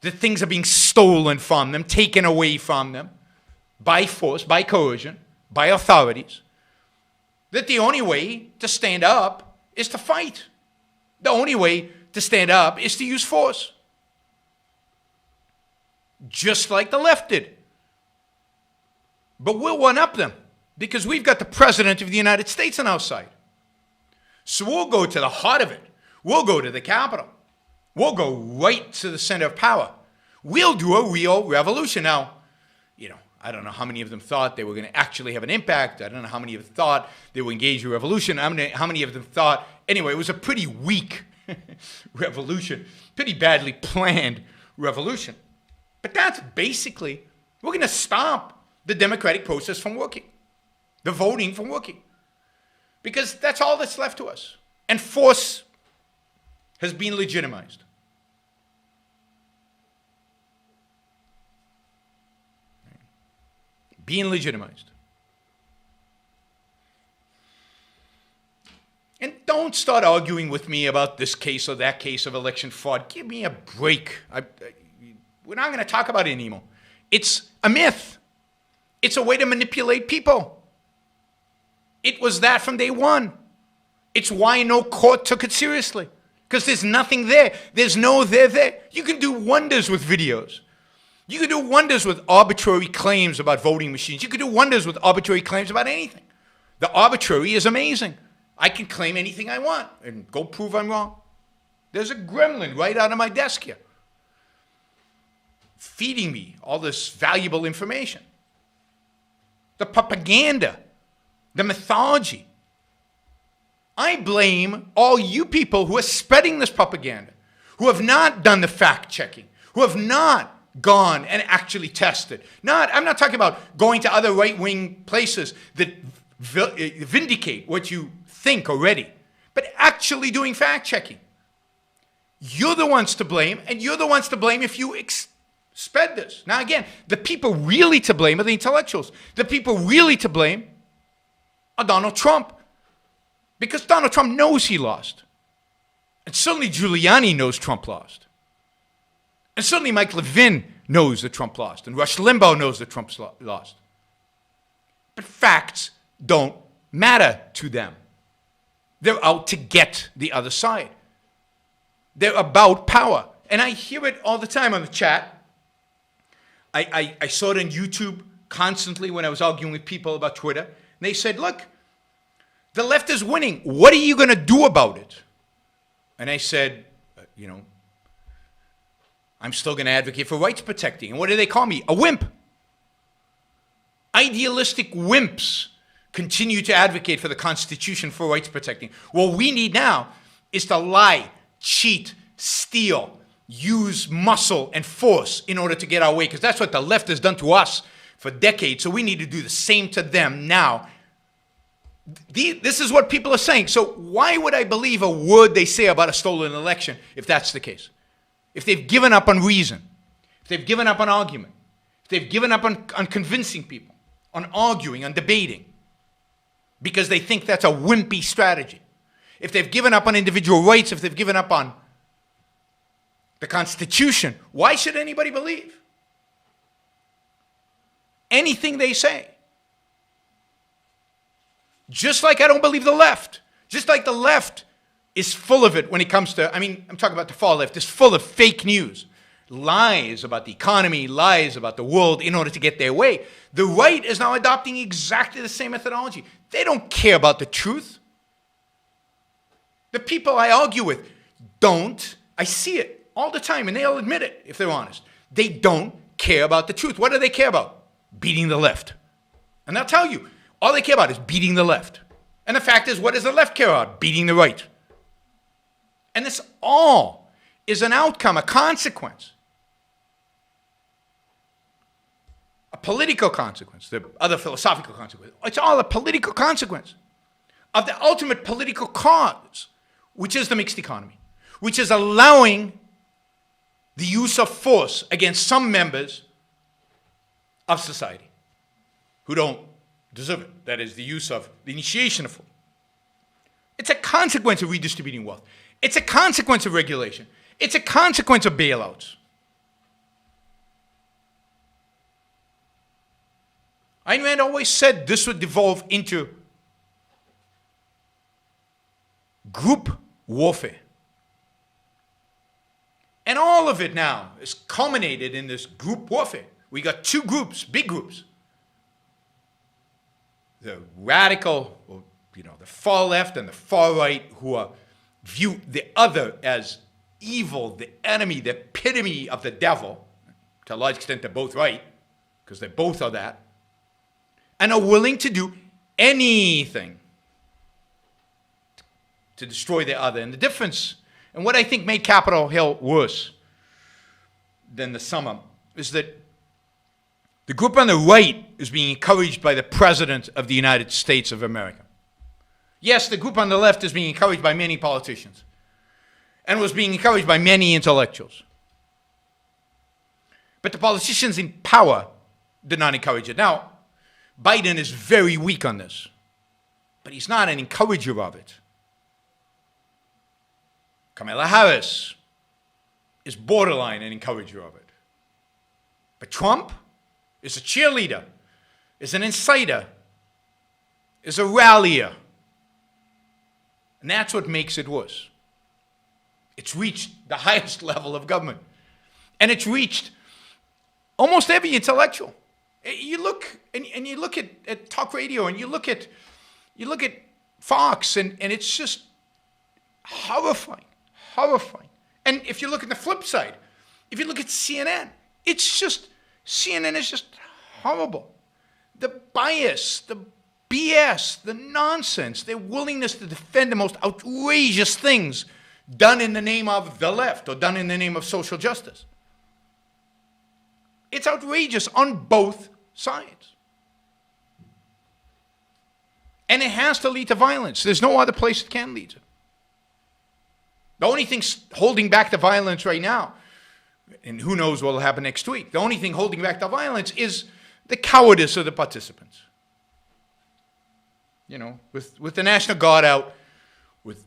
that things are being stolen from them, taken away from them, by force, by coercion, by authorities, that the only way to stand up is to fight. The only way to stand up is to use force. Just like the left did. But we'll one-up them because we've got the President of the United States on our side. So we'll go to the heart of it. We'll go to the Capitol. We'll go right to the center of power. We'll do a real revolution. Now, I don't know how many of them thought they were going to actually have an impact. I don't know how many of them thought they would engage in a revolution. How many of them thought, anyway, it was a pretty weak revolution, pretty badly planned revolution. But that's basically, we're going to stop the democratic process from working, the voting from working, because that's all that's left to us. And force has been legitimized. Being legitimized. And don't start arguing with me about this case or that case of election fraud. Give me a break. We're not going to talk about it anymore. It's a myth. It's a way to manipulate people. It was that from day one. It's why no court took it seriously. Because there's nothing there. There's no there there. You can do wonders with videos. You could do wonders with arbitrary claims about voting machines. You could do wonders with arbitrary claims about anything. The arbitrary is amazing. I can claim anything I want and go prove I'm wrong. There's a gremlin right out of my desk here, feeding me all this valuable information. The propaganda, the mythology. I blame all you people who are spreading this propaganda, who have not done the fact-checking, who have not gone and actually tested. I'm not talking about going to other right-wing places that vindicate what you think already, but actually doing fact-checking. You're the ones to blame, and you're the ones to blame if you spread this. Now again, the people really to blame are the intellectuals. The people really to blame are Donald Trump. Because Donald Trump knows he lost. And certainly Giuliani knows Trump lost. And certainly Mike Levin knows that Trump lost. And Rush Limbaugh knows that Trump lost. But facts don't matter to them. They're out to get the other side. They're about power. And I hear it all the time on the chat. I saw it on YouTube constantly when I was arguing with people about Twitter. And they said, look, the left is winning. What are you going to do about it? And I said, I'm still going to advocate for rights protecting. And what do they call me? A wimp. Idealistic wimps continue to advocate for the Constitution for rights protecting. What we need now is to lie, cheat, steal, use muscle and force in order to get our way, because that's what the left has done to us for decades. So we need to do the same to them now. This is what people are saying. So why would I believe a word they say about a stolen election if that's the case? If they've given up on reason, if they've given up on argument, if they've given up on convincing people, on arguing, on debating, because they think that's a wimpy strategy. If they've given up on individual rights, if they've given up on the Constitution, why should anybody believe anything they say? Just like I don't believe the left. Just like the left is full of it when it comes to, I'm talking about the far left, is full of fake news. Lies about the economy, lies about the world in order to get their way. The right is now adopting exactly the same methodology. They don't care about the truth. The people I argue with don't. I see it all the time, and they'll admit it if they're honest. They don't care about the truth. What do they care about? Beating the left. And they'll tell you, all they care about is beating the left. And the fact is, what does the left care about? Beating the right. And this all is an outcome, a consequence. A political consequence. The other philosophical consequence. It's all a political consequence of the ultimate political cause, which is the mixed economy, which is allowing the use of force against some members of society who don't deserve it. That is the use of the initiation of force. It's a consequence of redistributing wealth. It's a consequence of regulation. It's a consequence of bailouts. Ayn Rand always said this would devolve into group warfare. And all of it now is culminated in this group warfare. We got two groups, big groups. The radical, the far left and the far right, who view the other as evil, the enemy, the epitome of the devil. To a large extent, they're both right, because they both are that. And are willing to do anything to destroy the other. And the difference, and what I think made Capitol Hill worse than the summer, is that the group on the right is being encouraged by the President of the United States of America. Yes, the group on the left is being encouraged by many politicians and was being encouraged by many intellectuals. But the politicians in power did not encourage it. Now, Biden is very weak on this, but he's not an encourager of it. Kamala Harris is borderline an encourager of it. But Trump is a cheerleader, is an inciter, is a rallier. And that's what makes it worse. It's reached the highest level of government. And it's reached Almost every intellectual. You look and you look at talk radio, and you look at Fox, and it's just horrifying. And if you look at the flip side, if you look at CNN, CNN is just horrible. The bias, the BS, the nonsense, their willingness to defend the most outrageous things done in the name of the left or done in the name of social justice. It's outrageous on both sides. And it has to lead to violence. There's no other place it can lead to. The only thing holding back the violence right now, and who knows what will happen next week, the only thing holding back the violence is the cowardice of the participants. You know, with the National Guard out, with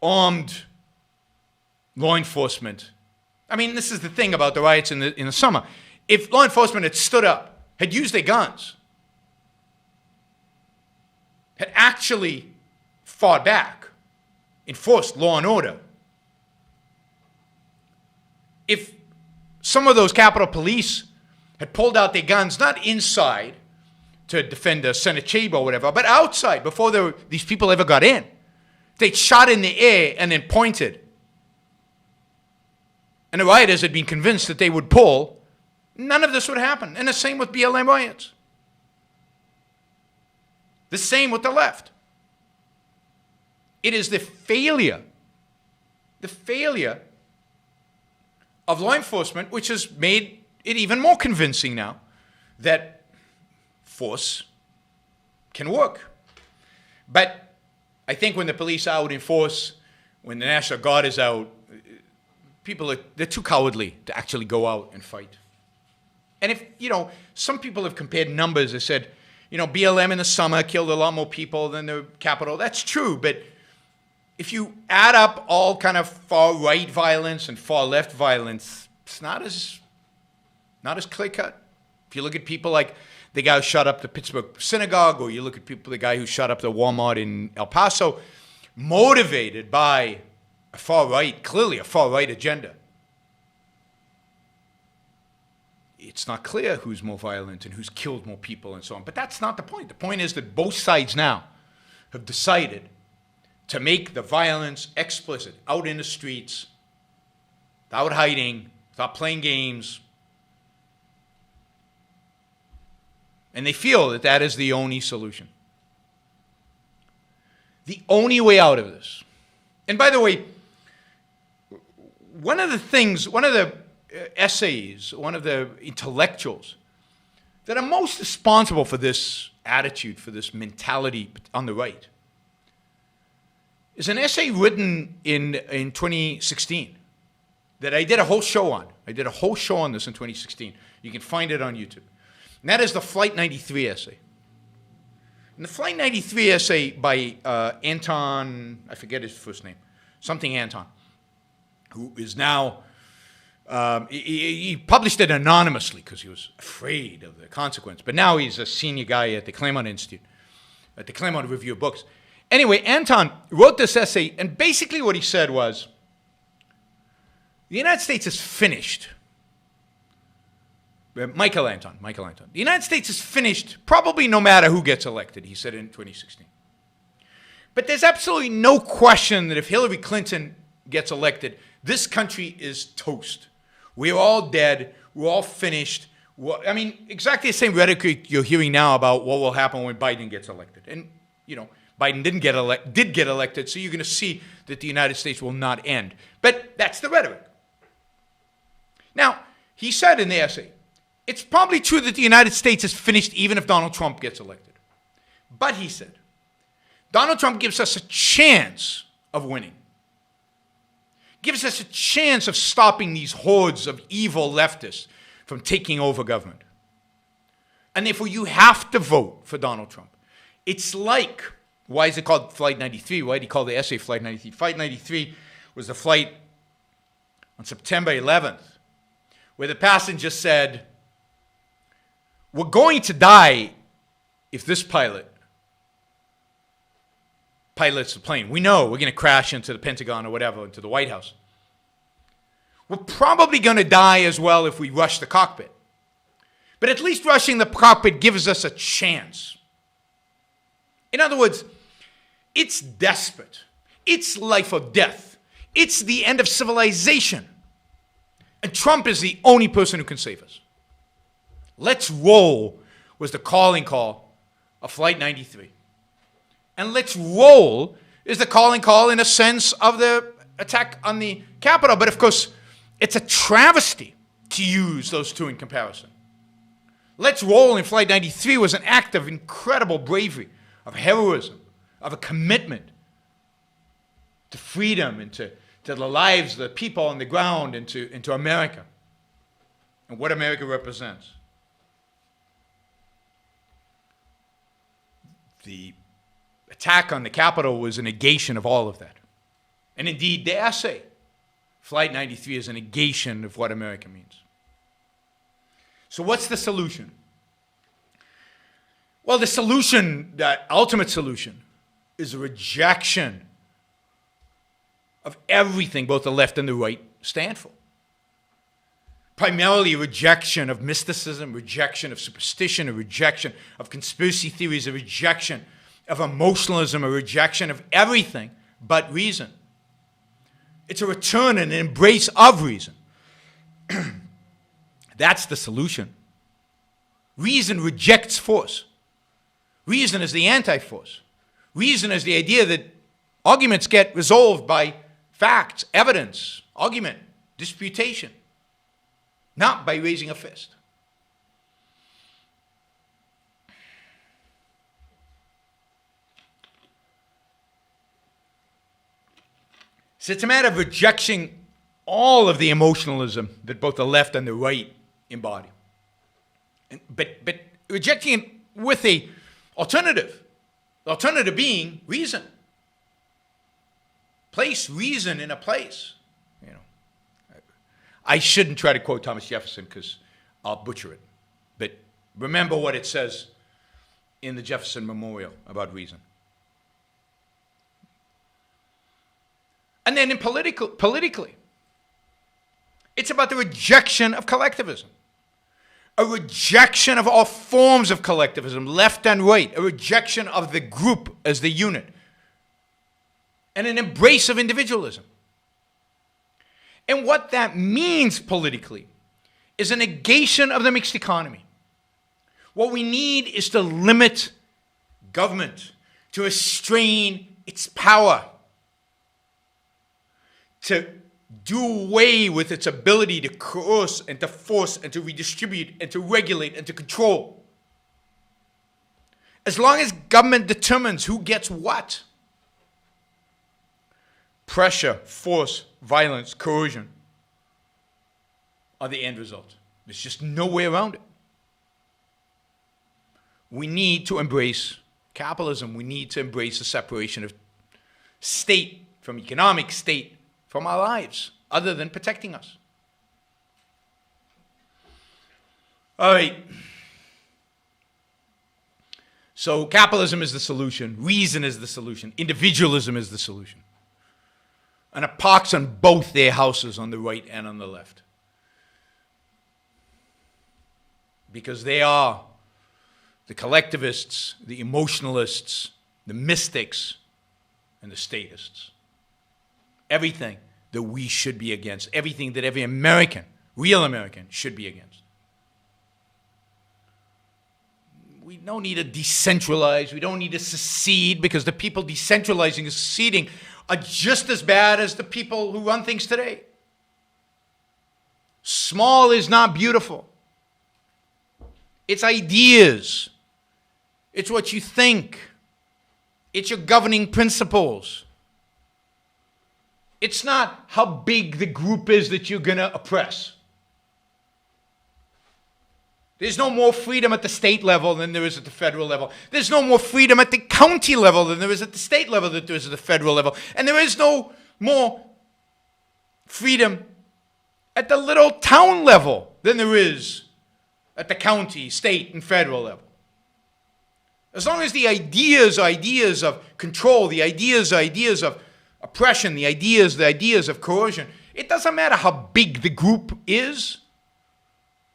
armed law enforcement. I mean, this is the thing about the riots in the summer. If law enforcement had stood up, had used their guns, had actually fought back, enforced law and order, if some of those Capitol Police had pulled out their guns, not inside to defend the Senate chamber or whatever, but outside before these people ever got in, they'd shot in the air and then pointed, and the rioters had been convinced that they would pull, none of this would happen. And the same with BLM riots. The same with the left. It is the failure of law enforcement, which has made it even more convincing now that force can work. But I think when the police are out in force, when the National Guard is out, they're too cowardly to actually go out and fight. And if, some people have compared numbers. They said, BLM in the summer killed a lot more people than the Capitol. That's true, but if you add up all kind of far-right violence and far-left violence, it's not as clear-cut. If you look at people like the guy who shot up the Pittsburgh synagogue, or you look at the guy who shot up the Walmart in El Paso, motivated by clearly a far-right agenda. It's not clear who's more violent and who's killed more people and so on. But that's not the point. The point is that both sides now have decided to make the violence explicit, out in the streets, without hiding, without playing games. And they feel that that is the only solution. The only way out of this. And by the way, one of the essays, one of the intellectuals that are most responsible for this attitude, for this mentality on the right, is an essay written in 2016 that I did a whole show on. I did a whole show on this in 2016. You can find it on YouTube. And that is the Flight 93 essay. And the Flight 93 essay by Anton, I forget his first name, something Anton, who is now, he published it anonymously because he was afraid of the consequence. But now he's a senior guy at the Claremont Institute, at the Claremont Review of Books. Anyway, Anton wrote this essay, and basically what he said was, the United States is finished. Michael Anton. The United States is finished probably no matter who gets elected, he said in 2016. But there's absolutely no question that if Hillary Clinton gets elected, this country is toast. We're all dead. We're all finished. Exactly the same rhetoric you're hearing now about what will happen when Biden gets elected. And, Biden did get elected, so you're going to see that the United States will not end. But that's the rhetoric. Now, he said in the essay, it's probably true that the United States is finished even if Donald Trump gets elected. But he said, Donald Trump gives us a chance of winning. Gives us a chance of stopping these hordes of evil leftists from taking over government. And therefore, you have to vote for Donald Trump. It's like, why is it called Flight 93? Why did he call the essay Flight 93? Flight 93 was the flight on September 11th, where the passenger said, we're going to die if this pilot pilots the plane. We know we're going to crash into the Pentagon or whatever, into the White House. We're probably going to die as well if we rush the cockpit. But at least rushing the carpet gives us a chance. In other words, it's desperate. It's life or death. It's the end of civilization. And Trump is the only person who can save us. Let's roll was the calling call of Flight 93. And let's roll is the calling call in a sense of the attack on the Capitol. But of course, it's a travesty to use those two in comparison. Let's roll in Flight 93 was an act of incredible bravery, of heroism, of a commitment to freedom and to the lives of the people on the ground and to America and what America represents. The attack on the Capitol was a negation of all of that. And indeed, dare say, Flight 93 is a negation of what America means. So what's the solution? Well, the solution, the ultimate solution, is a rejection of everything both the left and the right stand for. Primarily a rejection of mysticism, rejection of superstition, a rejection of conspiracy theories, a rejection of emotionalism, a rejection of everything but reason. It's a return and an embrace of reason. That's the solution. Reason rejects force. Reason is the anti-force. Reason is the idea that arguments get resolved by facts, evidence, argument, disputation, not by raising a fist. So it's a matter of rejecting all of the emotionalism that both the left and the right embody. But rejecting it with a alternative. The alternative being reason. Place reason in a place. You know, I shouldn't try to quote Thomas Jefferson because I'll butcher it. But remember what it says in the Jefferson Memorial about reason. And then in politically, it's about the rejection of collectivism. A rejection of all forms of collectivism, left and right. A rejection of the group as the unit. And an embrace of individualism. And what that means politically is a negation of the mixed economy. What we need is to limit government, to restrain its power, to do away with its ability to coerce and to force and to redistribute and to regulate and to control. As long as government determines who gets what, pressure, force, violence, coercion are the end result. There's just no way around it. We need to embrace capitalism. We need to embrace the separation of state from economic, state from our lives, other than protecting us. All right. So capitalism is the solution. Reason is the solution. Individualism is the solution. And it parks on both their houses, on the right and on the left. Because they are the collectivists, the emotionalists, the mystics, and the statists. Everything that we should be against. Everything that every American, real American, should be against. We don't need to decentralize. We don't need to secede because the people decentralizing and seceding are just as bad as the people who run things today. Small is not beautiful. It's ideas. It's what you think. It's your governing principles. It's not how big the group is that you're going to oppress. There's no more freedom at the state level than there is at the federal level. There's no more freedom at the county level than there is at the state level than there is at the federal level. And there is no more freedom at the little town level than there is at the county, state, and federal level. As long as the ideas are ideas of control, the ideas are ideas of oppression, the ideas of coercion, it doesn't matter how big the group is.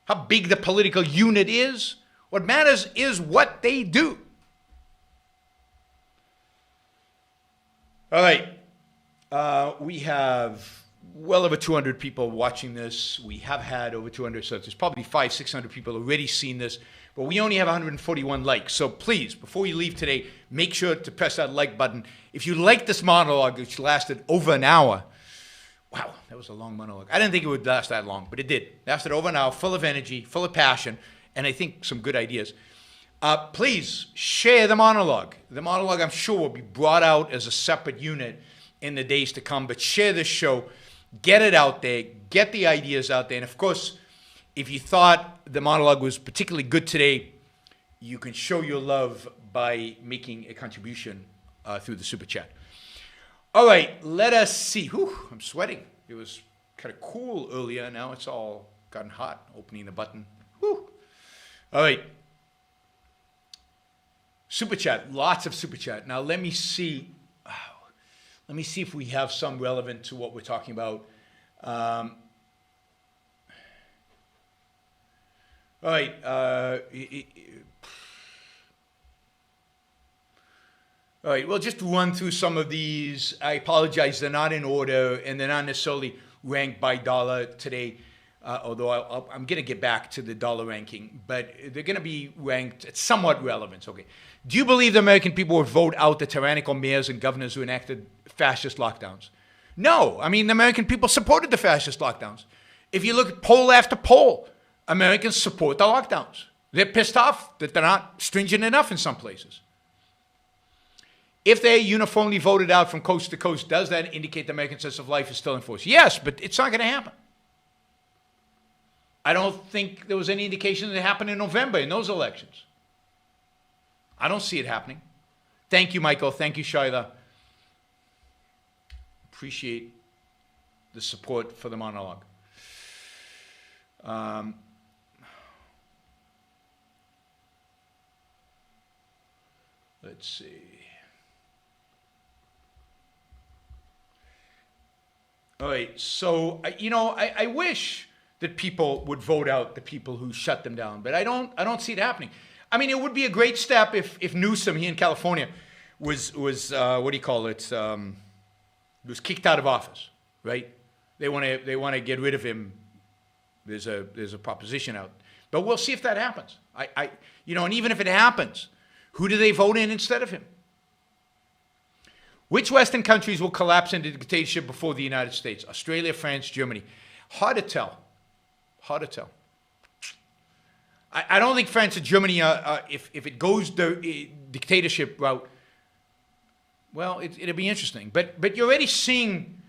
how big the political unit is. What matters is what they do. All right. We have well over 200 people watching this. We have had over 200, so there's probably 500-600 people already seen this. But we only have 141 likes. So please, before you leave today, make sure to press that like button. If you like this monologue, which lasted over an hour, wow, that was a long monologue. I didn't think it would last that long, but it did. It lasted over an hour, full of energy, full of passion, and I think some good ideas. Please share the monologue. The monologue, I'm sure, will be brought out as a separate unit in the days to come. But share this show. Get it out there. Get the ideas out there. And, of course, if you thought the monologue was particularly good today, you can show your love by making a contribution through the Super Chat. All right, let us see. Whew, I'm sweating. It was kind of cool earlier. Now it's all gotten hot, opening the button. Whew. All right. Super Chat, lots of Super Chat. Now let me see. Let me see if we have some relevant to what we're talking about. All right. All right, we'll just run through some of these. I apologize, they're not in order, and they're not necessarily ranked by dollar today, although I'm going to get back to the dollar ranking, but they're going to be ranked at somewhat relevance. Okay. Do you believe the American people would vote out the tyrannical mayors and governors who enacted fascist lockdowns? No. I mean, the American people supported the fascist lockdowns. If you look at poll after poll, Americans support the lockdowns. They're pissed off that they're not stringent enough in some places. If they uniformly voted out from coast to coast, does that indicate the American sense of life is still in force? Yes, but it's not going to happen. I don't think there was any indication that it happened in November in those elections. I don't see it happening. Thank you, Michael. Thank you, Shaila. Appreciate the support for the monologue. Let's see. All right, so, I wish that people would vote out the people who shut them down, but I don't see it happening. I mean, it would be a great step if Newsom here in California was was kicked out of office, right? They want to get rid of him. There's a proposition out, but we'll see if that happens. And even if it happens, who do they vote in instead of him? Which Western countries will collapse into dictatorship before the United States? Australia, France, Germany. Hard to tell. Hard to tell. I don't think France and Germany, if it goes the dictatorship route, well, it'll be interesting. But you're already seeing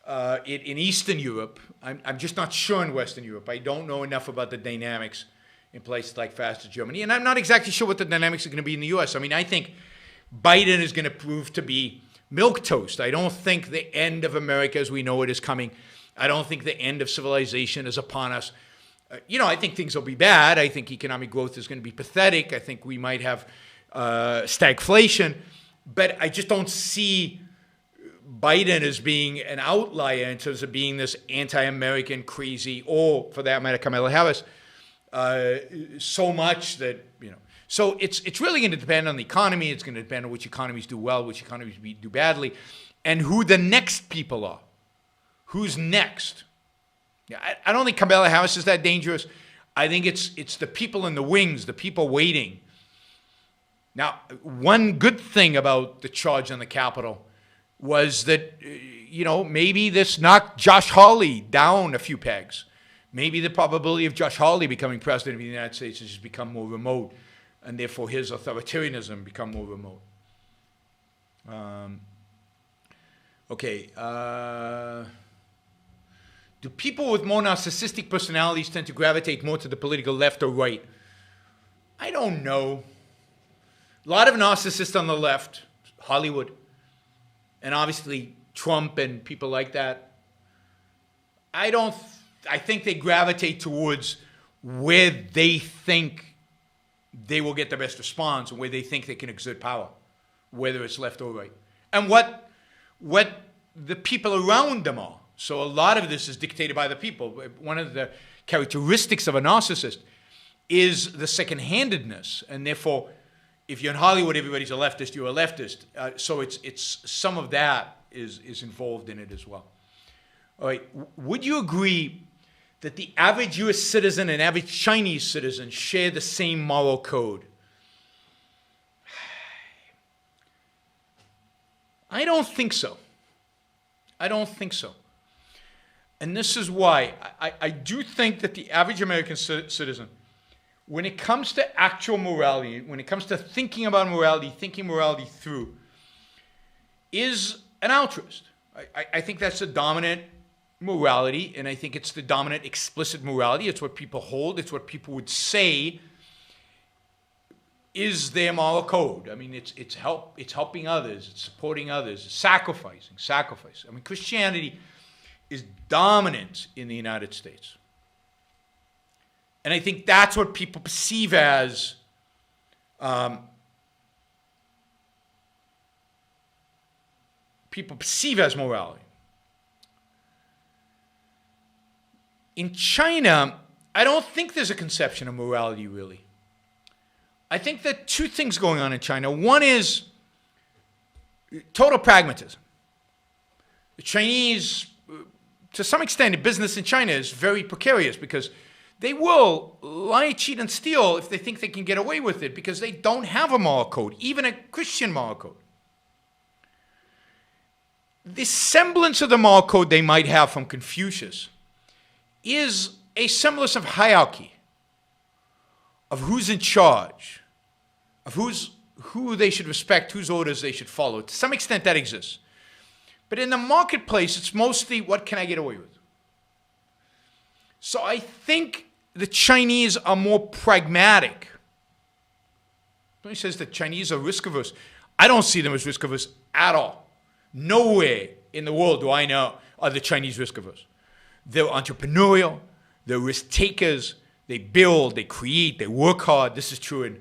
it in Eastern Europe. I'm just not sure in Western Europe. I don't know enough about the dynamics in places like fascist Germany. And I'm not exactly sure what the dynamics are going to be in the U.S. I mean, I think Biden is going to prove to be milquetoast. I don't think the end of America as we know it is coming. I don't think the end of civilization is upon us. I think things will be bad. I think economic growth is going to be pathetic. I think we might have stagflation. But I just don't see Biden as being an outlier in terms of being this anti-American crazy, or for that matter, Kamala Harris, so much that, So it's really going to depend on the economy. It's going to depend on which economies do well, which economies do badly, and who the next people are. Who's next? I don't think Kamala Harris is that dangerous. I think it's the people in the wings, the people waiting. Now, one good thing about the charge on the Capitol was that, maybe this knocked Josh Hawley down a few pegs. Maybe the probability of Josh Hawley becoming president of the United States has just become more remote, and therefore his authoritarianism become more remote. Do people with more narcissistic personalities tend to gravitate more to the political left or right? I don't know. A lot of narcissists on the left, Hollywood, and obviously Trump and people like that. I think they gravitate towards where they think they will get the best response and where they think they can exert power, whether it's left or right. And what the people around them are. So a lot of this is dictated by the people. One of the characteristics of a narcissist is the second-handedness. And therefore, if you're in Hollywood, everybody's a leftist, you're a leftist. So it's some of that is involved in it as well. All right, would you agree that the average U.S. citizen and average Chinese citizen share the same moral code? I don't think so. I don't think so. And this is why. I do think that the average American citizen, when it comes to actual morality, when it comes to thinking about morality, thinking morality through, is an altruist. I think that's the dominant morality, and I think it's the dominant explicit morality. It's what people hold. It's what people would say is their moral code. I mean, it's helping others, it's supporting others, it's sacrificing. I mean, Christianity is dominant in the United States. And I think that's what people perceive as morality. In China, I don't think there's a conception of morality, really. I think there are two things going on in China. One is total pragmatism. The Chinese, to some extent, the business in China is very precarious because they will lie, cheat, and steal if they think they can get away with it because they don't have a moral code, even a Christian moral code. The semblance of the moral code they might have from Confucius is a semblance of hierarchy, of who's in charge, of who they should respect, whose orders they should follow. To some extent, that exists. But in the marketplace, it's mostly, what can I get away with? So I think the Chinese are more pragmatic. Somebody says that Chinese are risk-averse. I don't see them as risk-averse at all. Nowhere in the world do I know are the Chinese risk-averse. They're entrepreneurial, they're risk-takers, they build, they create, they work hard. This is true in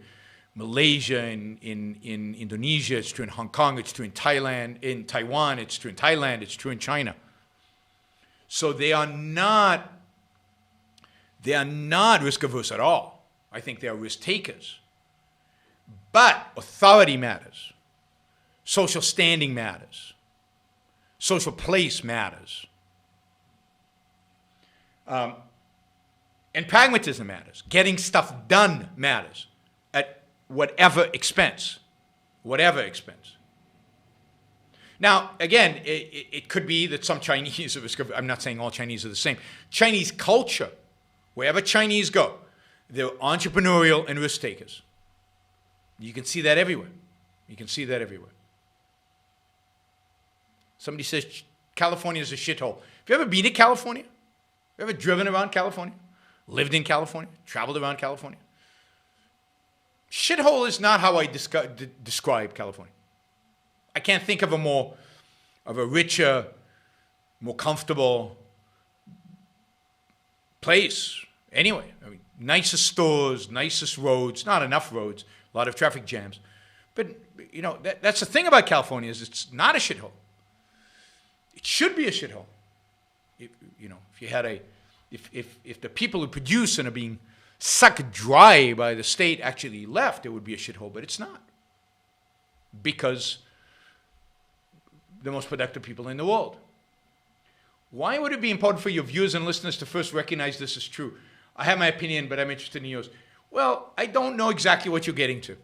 Malaysia, in Indonesia, it's true in Hong Kong, it's true in Thailand, in Taiwan, it's true in Thailand, it's true in China. So they are not risk-averse at all. I think they are risk-takers. But authority matters. Social standing matters. Social place matters. And pragmatism matters. Getting stuff done matters at whatever expense. Whatever expense. Now, again, it could be that some Chinese are risk-averse. I'm not saying all Chinese are the same. Chinese culture, wherever Chinese go, they're entrepreneurial and risk-takers. You can see that everywhere. You can see that everywhere. Somebody says California is a shithole. Have you ever been to California? Have you ever driven around California? Lived in California? Traveled around California? Shithole is not how I describe California. I can't think of a richer, more comfortable place. Anyway, I mean, nicest stores, nicest roads, not enough roads, a lot of traffic jams. But, you know, that's the thing about California is it's not a shithole. It should be a shithole. If the people who produce and are being sucked dry by the state actually left, it would be a shithole, but it's not. Because the most productive people in the world. Why would it be important for your viewers and listeners to first recognize this is true? I have my opinion, but I'm interested in yours. Well, I don't know exactly what you're getting to.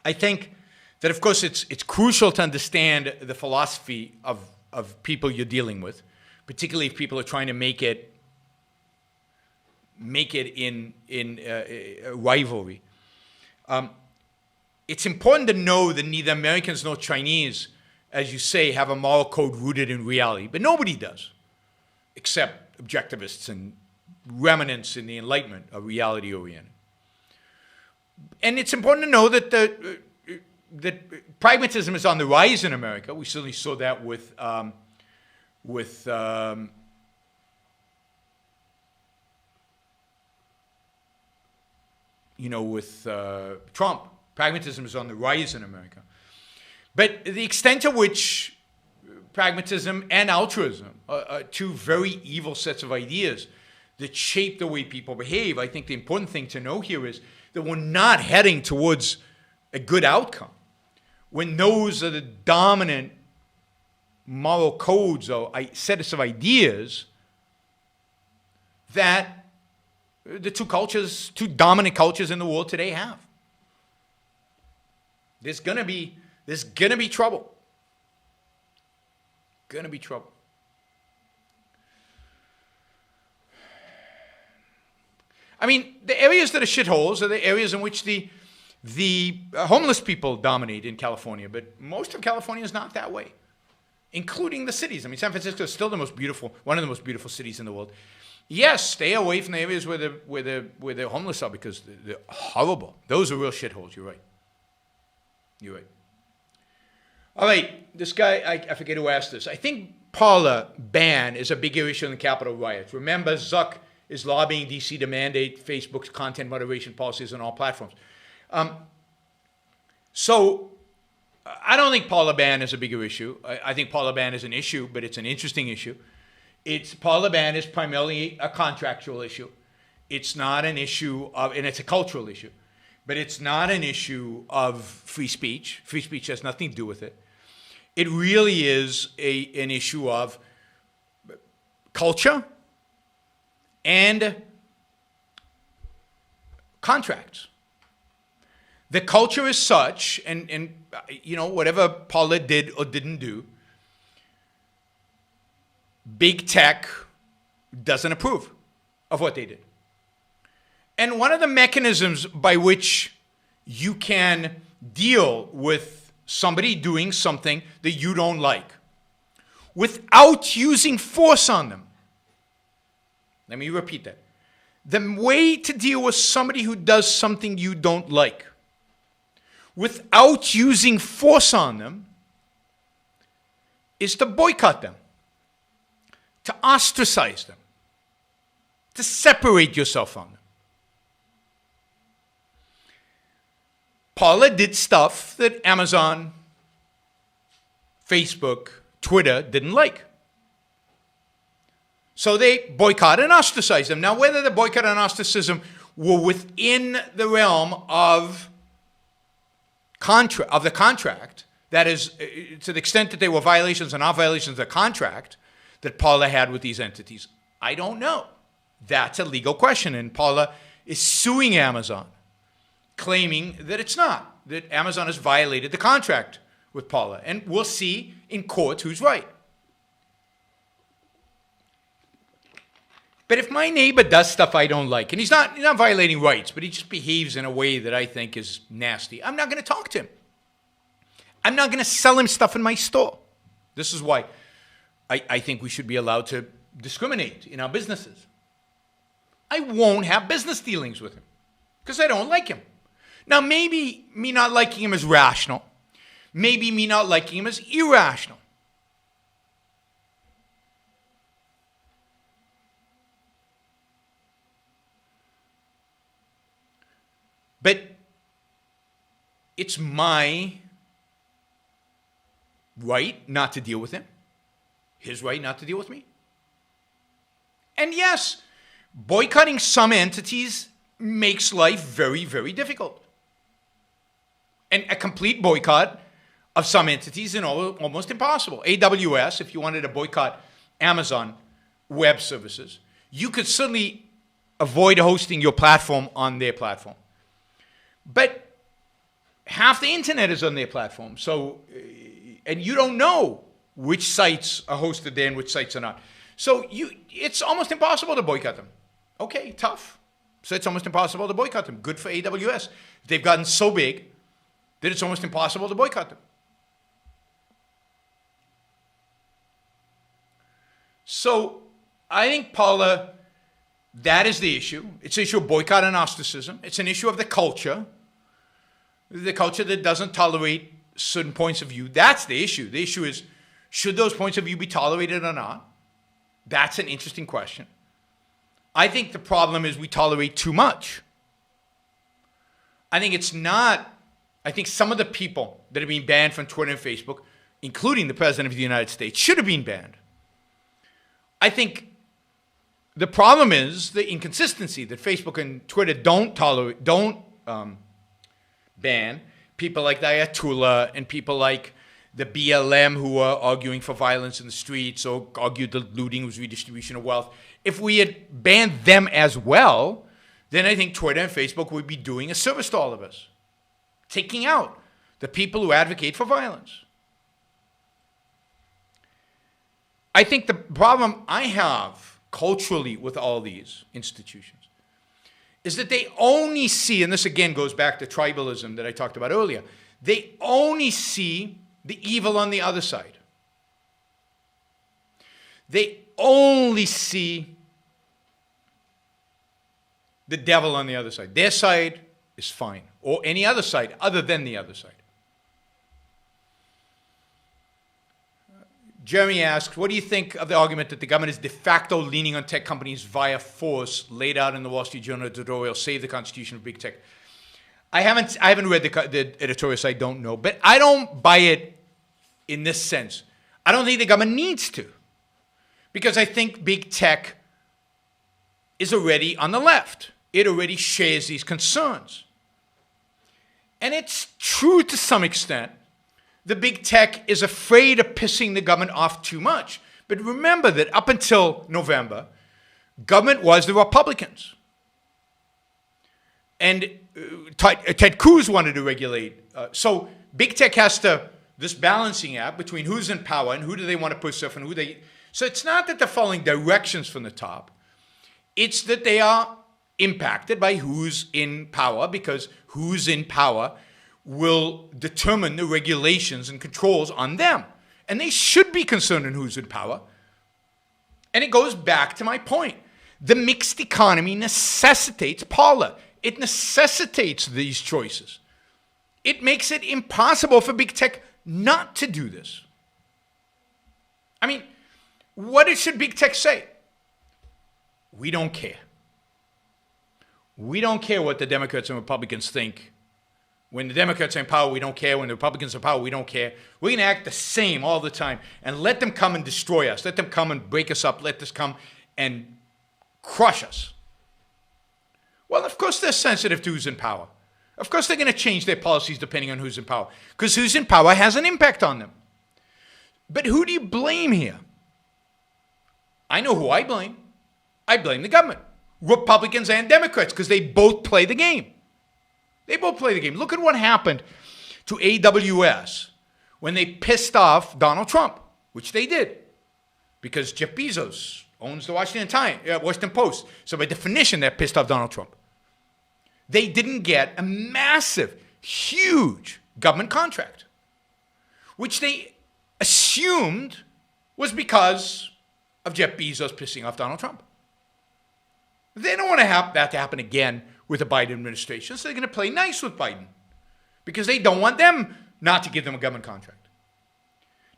I think that, of course, it's crucial to understand the philosophy of people you're dealing with, particularly if people are trying to make it in rivalry. It's important to know that neither Americans nor Chinese, as you say, have a moral code rooted in reality, but nobody does, except objectivists and remnants in the Enlightenment are reality-oriented. And it's important to know that that pragmatism is on the rise in America. We certainly saw that with Trump. Pragmatism is on the rise in America. But the extent to which pragmatism and altruism are two very evil sets of ideas that shape the way people behave. I think the important thing to know here is that we're not heading towards a good outcome when those are the dominant moral codes or sets of ideas that the two dominant cultures in the world today have. There's gonna be trouble. Gonna be trouble. I mean, the areas that are shitholes are the areas in which the homeless people dominate in California, but most of California is not that way, including the cities. I mean, San Francisco is still one of the most beautiful cities in the world. Yes, stay away from the areas where the homeless are because they're horrible. Those are real shitholes. You're right. You're right. All right, this guy, I forget who asked this. I think Parler ban is a bigger issue than Capitol riots. Remember, Zuck is lobbying D.C. to mandate Facebook's content moderation policies on all platforms. So I don't think Parler ban is a bigger issue. I think Parler ban is an issue, but it's an interesting issue. Parler ban is primarily a contractual issue. It's not an issue of, and it's a cultural issue, but it's not an issue of free speech. Free speech has nothing to do with it. It really is an issue of culture and contracts. The culture is such, and whatever Parler did or didn't do, big tech doesn't approve of what they did. And one of the mechanisms by which you can deal with somebody doing something that you don't like without using force on them. Let me repeat that. The way to deal with somebody who does something you don't like without using force on them is to boycott them, to ostracize them, to separate yourself from them. Parler did stuff that Amazon, Facebook, Twitter didn't like. So they boycotted and ostracized them. Now, whether the boycott and ostracism were within the realm of the contract, that is, to the extent that they were violations and not violations of the contract that Parler had with these entities, I don't know. That's a legal question, and Parler is suing Amazon, claiming that it's not, that Amazon has violated the contract with Parler. And we'll see in court who's right. But if my neighbor does stuff I don't like, and he's not violating rights, but he just behaves in a way that I think is nasty, I'm not going to talk to him. I'm not going to sell him stuff in my store. This is why I think we should be allowed to discriminate in our businesses. I won't have business dealings with him because I don't like him. Now, maybe me not liking him is rational. Maybe me not liking him is irrational. But it's my right not to deal with him. His right not to deal with me. And yes, boycotting some entities makes life very, very difficult. And a complete boycott of some entities is almost impossible. AWS, if you wanted to boycott Amazon Web Services, you could certainly avoid hosting your platform on their platform. But half the internet is on their platform. So, and you don't know which sites are hosted there and which sites are not. So it's almost impossible to boycott them. Okay, tough. So it's almost impossible to boycott them. Good for AWS. They've gotten so big that it's almost impossible to boycott them. So I think, Paula, that is the issue. It's an issue of boycott and ostracism. It's an issue of the culture that doesn't tolerate certain points of view. That's the issue. The issue is, should those points of view be tolerated or not? That's an interesting question. I think the problem is we tolerate too much. I think some of the people that have been banned from Twitter and Facebook, including the President of the United States, should have been banned. I think The problem is the inconsistency that Facebook and Twitter don't ban people like the Ayatollah and people like the BLM who are arguing for violence in the streets or argued the looting was redistribution of wealth. If we had banned them as well, then I think Twitter and Facebook would be doing a service to all of us, taking out the people who advocate for violence. I think the problem I have culturally with all these institutions is that they only see, and this again goes back to tribalism that I talked about earlier, they only see the evil on the other side. They only see the devil on the other side. Their side is fine, or any other side other than the other side. Jeremy asks, what do you think of the argument that the government is de facto leaning on tech companies via force laid out in the Wall Street Journal editorial, Save the Constitution of Big Tech? I haven't read the editorial, so I don't know. But I don't buy it in this sense. I don't think the government needs to. Because I think big tech is already on the left. It already shares these concerns. And it's true to some extent. The big tech is afraid of pissing the government off too much. But remember that up until November, government was the Republicans. And Ted Cruz wanted to regulate. So big tech has to, this balancing act between who's in power and who do they want to push off and who they... So it's not that they're following directions from the top. It's that they are impacted by who's in power, because who's in power will determine the regulations and controls on them. And they should be concerned in who's in power. And it goes back to my point. The mixed economy necessitates Paula. It necessitates these choices. It makes it impossible for big tech not to do this. I mean, what should big tech say? We don't care. We don't care what the Democrats and Republicans think. When the Democrats are in power, we don't care. When the Republicans are in power, we don't care. We're going to act the same all the time and let them come and destroy us. Let them come and break us up. Let them come and crush us. Well, of course they're sensitive to who's in power. Of course they're going to change their policies depending on who's in power, because who's in power has an impact on them. But who do you blame here? I know who I blame. I blame the government. Republicans and Democrats, because they both play the game. They both play the game. Look at what happened to AWS when they pissed off Donald Trump, which they did, because Jeff Bezos owns the Washington Post. So by definition, they're pissed off Donald Trump. They didn't get a massive, huge government contract, which they assumed was because of Jeff Bezos pissing off Donald Trump. They don't want to have that to happen again with the Biden administration, so they're going to play nice with Biden because they don't want them not to give them a government contract.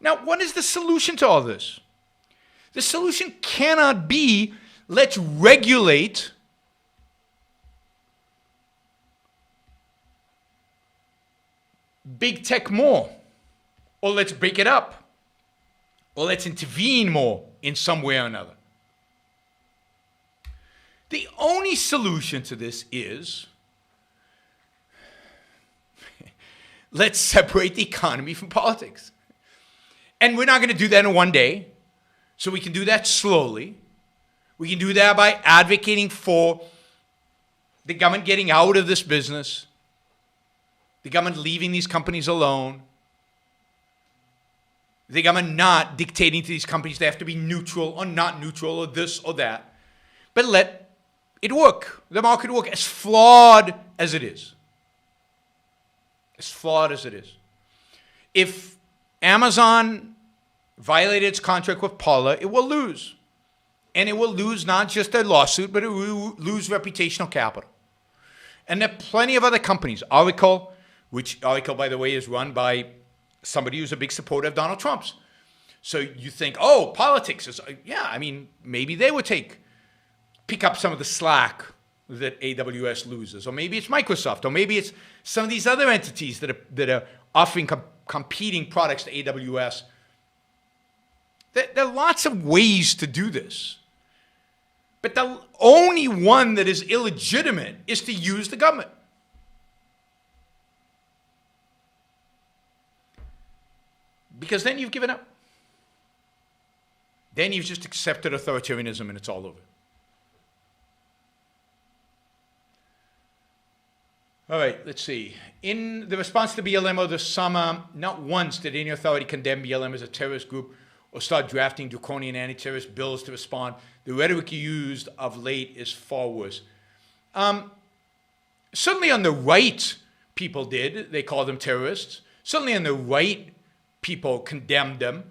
Now, what is the solution to all this? The solution cannot be, let's regulate big tech more, or let's break it up, or let's intervene more in some way or another. The only solution to this is let's separate the economy from politics. And we're not going to do that in one day. So we can do that slowly. We can do that by advocating for the government getting out of this business, the government leaving these companies alone, the government not dictating to these companies they have to be neutral or not neutral or this or that, but let it work. The market work, as flawed as it is. As flawed as it is. If Amazon violated its contract with Paula, it will lose. And it will lose not just a lawsuit, but it will lose reputational capital. And there are plenty of other companies. Oracle, which Oracle, by the way, is run by somebody who's a big supporter of Donald Trump's. So you think, oh, politics is, yeah, I mean, maybe they would pick up some of the slack that AWS loses. Or maybe it's Microsoft. Or maybe it's some of these other entities that are offering competing products to AWS. There are lots of ways to do this. But the only one that is illegitimate is to use the government. Because then you've given up. Then you've just accepted authoritarianism and it's all over. All right, let's see. In the response to BLM over the summer, not once did any authority condemn BLM as a terrorist group or start drafting draconian anti-terrorist bills to respond. The rhetoric used of late is far worse. Certainly on the right, people did. They called them terrorists. Certainly on the right, people condemned them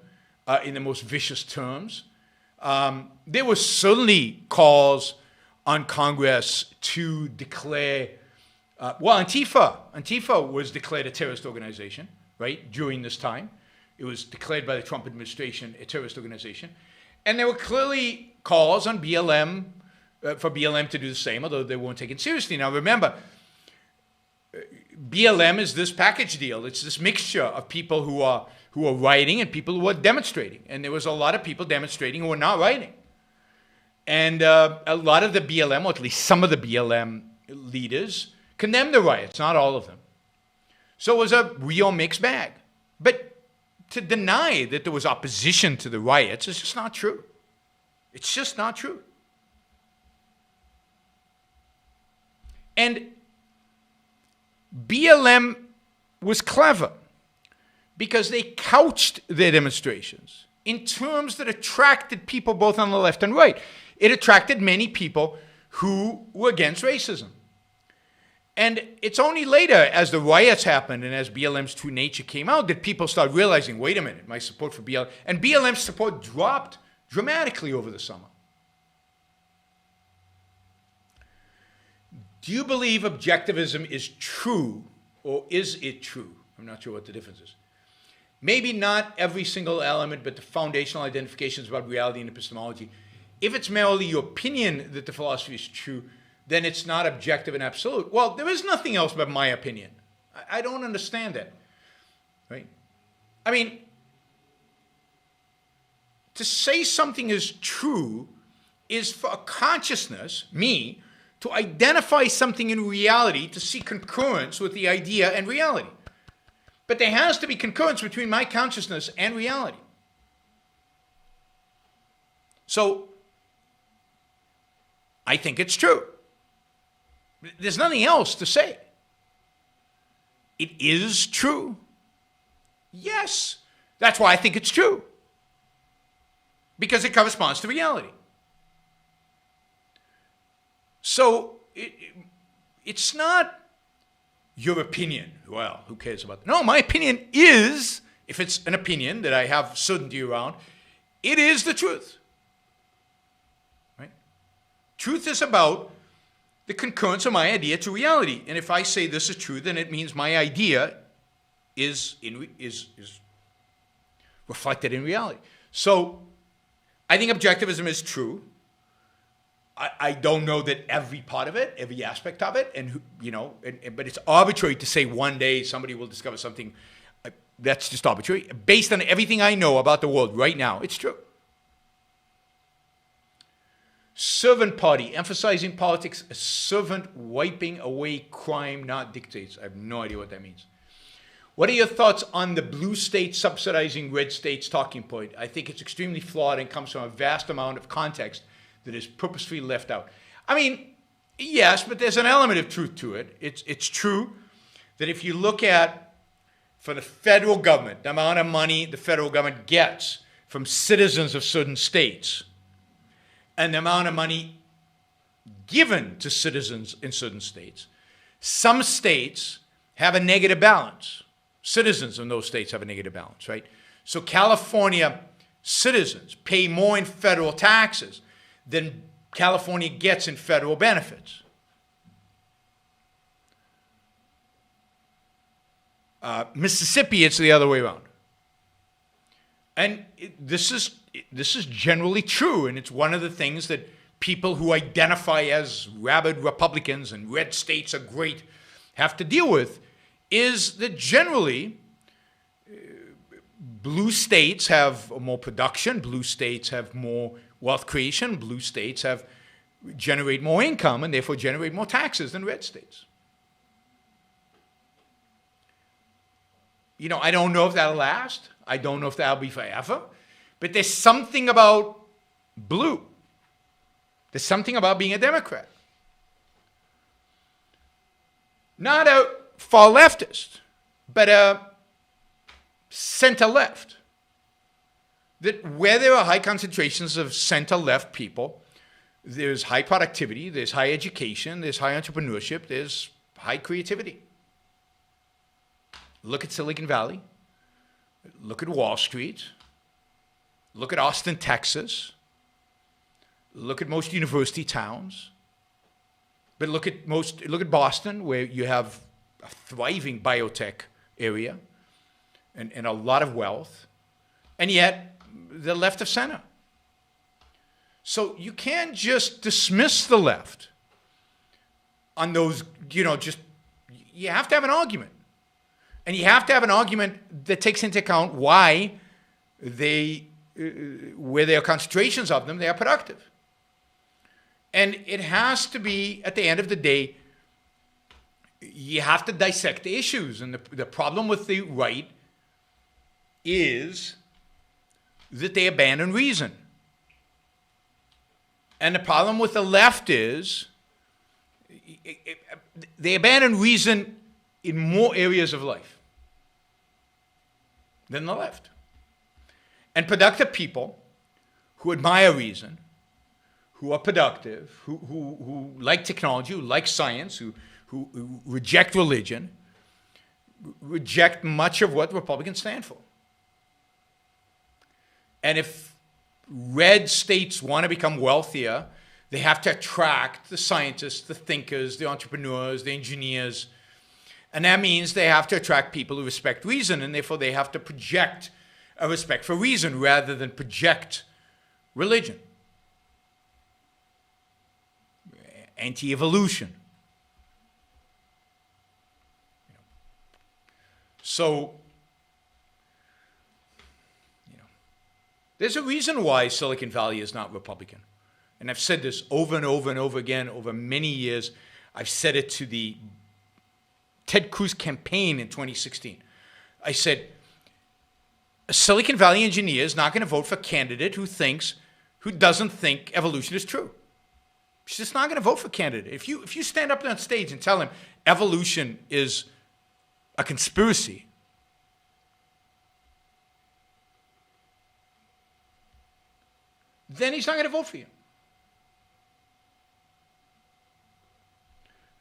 in the most vicious terms. There were certainly calls on Congress to declare, Antifa was declared a terrorist organization, right, during this time. It was declared by the Trump administration a terrorist organization. And there were clearly calls on BLM, for BLM to do the same, although they weren't taken seriously. Now remember, BLM is this package deal. It's this mixture of people who are rioting and people who are demonstrating. And there was a lot of people demonstrating who were not rioting. And a lot of the BLM, or at least some of the BLM leaders, condemned the riots, not all of them. So it was a real mixed bag. But to deny that there was opposition to the riots is just not true. It's just not true. And BLM was clever because they couched their demonstrations in terms that attracted people both on the left and right. It attracted many people who were against racism. And it's only later, as the riots happened and as BLM's true nature came out, that people started realizing, wait a minute, my support for BLM, and BLM's support dropped dramatically over the summer. Do you believe objectivism is true, or is it true? I'm not sure what the difference is. Maybe not every single element, but the foundational identifications about reality and epistemology. If it's merely your opinion that the philosophy is true, then it's not objective and absolute. Well, there is nothing else but my opinion. I don't understand that, right? I mean, to say something is true is for a consciousness, me, to identify something in reality to see concurrence with the idea and reality. But there has to be concurrence between my consciousness and reality. So, I think it's true. There's nothing else to say. It is true. Yes. That's why I think it's true. Because it corresponds to reality. So it's not your opinion. Well, who cares about that? No, my opinion is, if it's an opinion that I have certainty around, it is the truth. Right? Truth is about the concurrence of my idea to reality. And if I say this is true, then it means my idea is reflected in reality. So I think objectivism is true. I don't know that every part of it, every aspect of it, but it's arbitrary to say one day somebody will discover something. That's just arbitrary. Based on everything I know about the world right now, it's true. Servant party, emphasizing politics as servant wiping away crime, not dictates. I have no idea what that means. What are your thoughts on the blue states subsidizing red states talking point? I think it's extremely flawed and comes from a vast amount of context that is purposefully left out. I mean, yes, but there's an element of truth to it. It's true that if you look at, for the federal government, the amount of money the federal government gets from citizens of certain states, and the amount of money given to citizens in certain states, some states have a negative balance. Citizens in those states have a negative balance, right? So California citizens pay more in federal taxes than California gets in federal benefits. Mississippi, it's the other way around. And this is generally true, and it's one of the things that people who identify as rabid Republicans and red states are great have to deal with, is that generally blue states have more production, blue states have more wealth creation, blue states have generate more income and therefore generate more taxes than red states. I don't know if that'll last. I don't know if that'll be forever. But there's something about blue. There's something about being a Democrat. Not a far leftist, but a center-left. That where there are high concentrations of center-left people, there's high productivity, there's high education, there's high entrepreneurship, there's high creativity. Look at Silicon Valley. Look at Wall Street. Look at Austin, Texas. Look at most university towns. But look at Boston, where you have a thriving biotech area and a lot of wealth. And yet, the left of center. So you can't just dismiss the left on those, you have to have an argument. And you have to have an argument that takes into account why where there are concentrations of them, they are productive. And it has to be, at the end of the day, you have to dissect the issues. And the problem with the right is that they abandon reason. And the problem with the left is they abandon reason in more areas of life than the left. And productive people who admire reason, who are productive, who like technology, who like science, who reject religion, reject much of what Republicans stand for. And if red states want to become wealthier, they have to attract the scientists, the thinkers, the entrepreneurs, the engineers. And that means they have to attract people who respect reason, and therefore they have to project a respect for reason rather than project religion. Anti-evolution. So, there's a reason why Silicon Valley is not Republican. And I've said this over and over and over again over many years. I've said it to the Ted Cruz campaign in 2016. I said, a Silicon Valley engineer is not going to vote for a candidate who doesn't think evolution is true. She's just not going to vote for a candidate. If you stand up on stage and tell him evolution is a conspiracy, then he's not going to vote for you.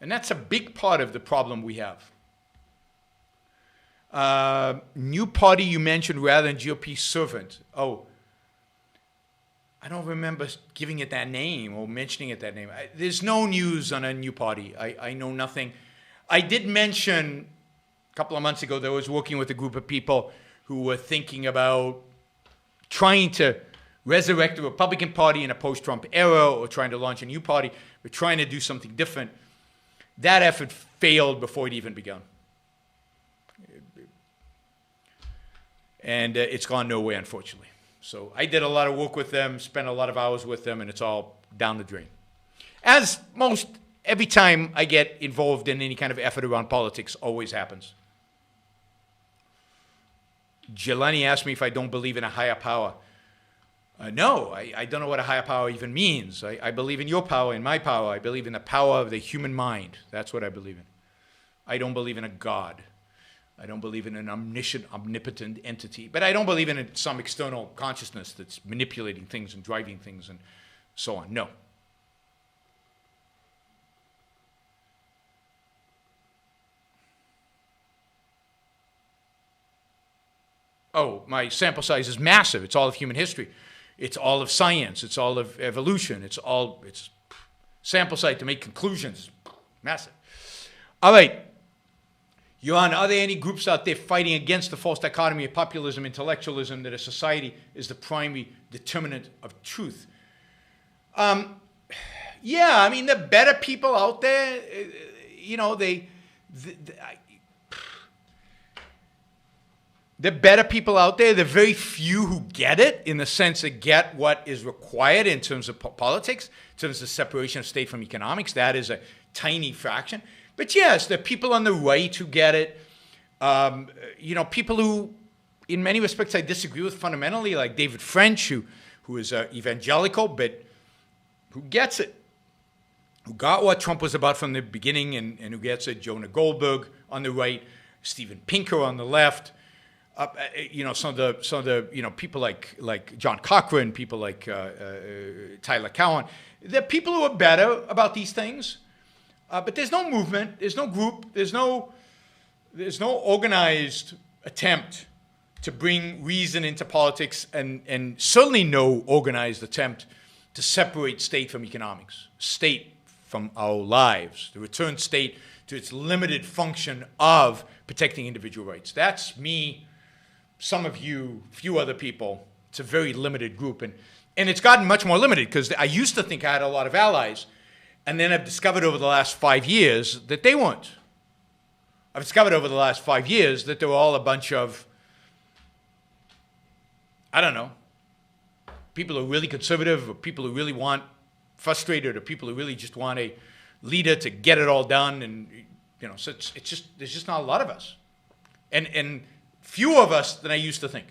And that's a big part of the problem we have. New party you mentioned rather than GOP servant. Oh, I don't remember giving it that name or mentioning it that name. There's no news on a new party. I know nothing. I did mention a couple of months ago that I was working with a group of people who were thinking about trying to resurrect the Republican Party in a post-Trump era or trying to launch a new party. We're trying to do something different. That effort failed before it even began. And it's gone nowhere, unfortunately. So I did a lot of work with them, spent a lot of hours with them, and it's all down the drain. As every time I get involved in any kind of effort around politics, always happens. Jelani asked me if I don't believe in a higher power. No, I don't know what a higher power even means. I believe in your power and my power. I believe in the power of the human mind. That's what I believe in. I don't believe in a God. I don't believe in an omniscient, omnipotent entity. But I don't believe in some external consciousness that's manipulating things and driving things and so on. No. Oh, my sample size is massive. It's all of human history. It's all of science. It's all of evolution. It's sample size to make conclusions. Massive. All right. Johan, are there any groups out there fighting against the false dichotomy of populism, intellectualism, that a society is the primary determinant of truth? Yeah, I mean, the better people out there, the There are better people out there. There are very few who get it in the sense that get what is required in terms of politics, in terms of separation of state from economics. That is a tiny fraction. But yes, there are people on the right who get it. People who, in many respects, I disagree with fundamentally, like David French, who is evangelical, but who gets it, who got what Trump was about from the beginning and who gets it. Jonah Goldberg on the right, Steven Pinker on the left. Some of the people like John Cochran, people like Tyler Cowen. There are people who are better about these things, but there's no movement, there's no group, there's no organized attempt to bring reason into politics, and certainly no organized attempt to separate state from economics, state from our lives, to return state to its limited function of protecting individual rights. That's me. Some of you, few other people. It's a very limited group. And it's gotten much more limited because I used to think I had a lot of allies. And then I've discovered over the last 5 years that they weren't. I've discovered over the last 5 years that they were all a bunch of, I don't know, people who are really conservative, or people who really want frustrated, or people who really just want a leader to get it all done. And, so it's just, there's just not a lot of us. And fewer of us than I used to think.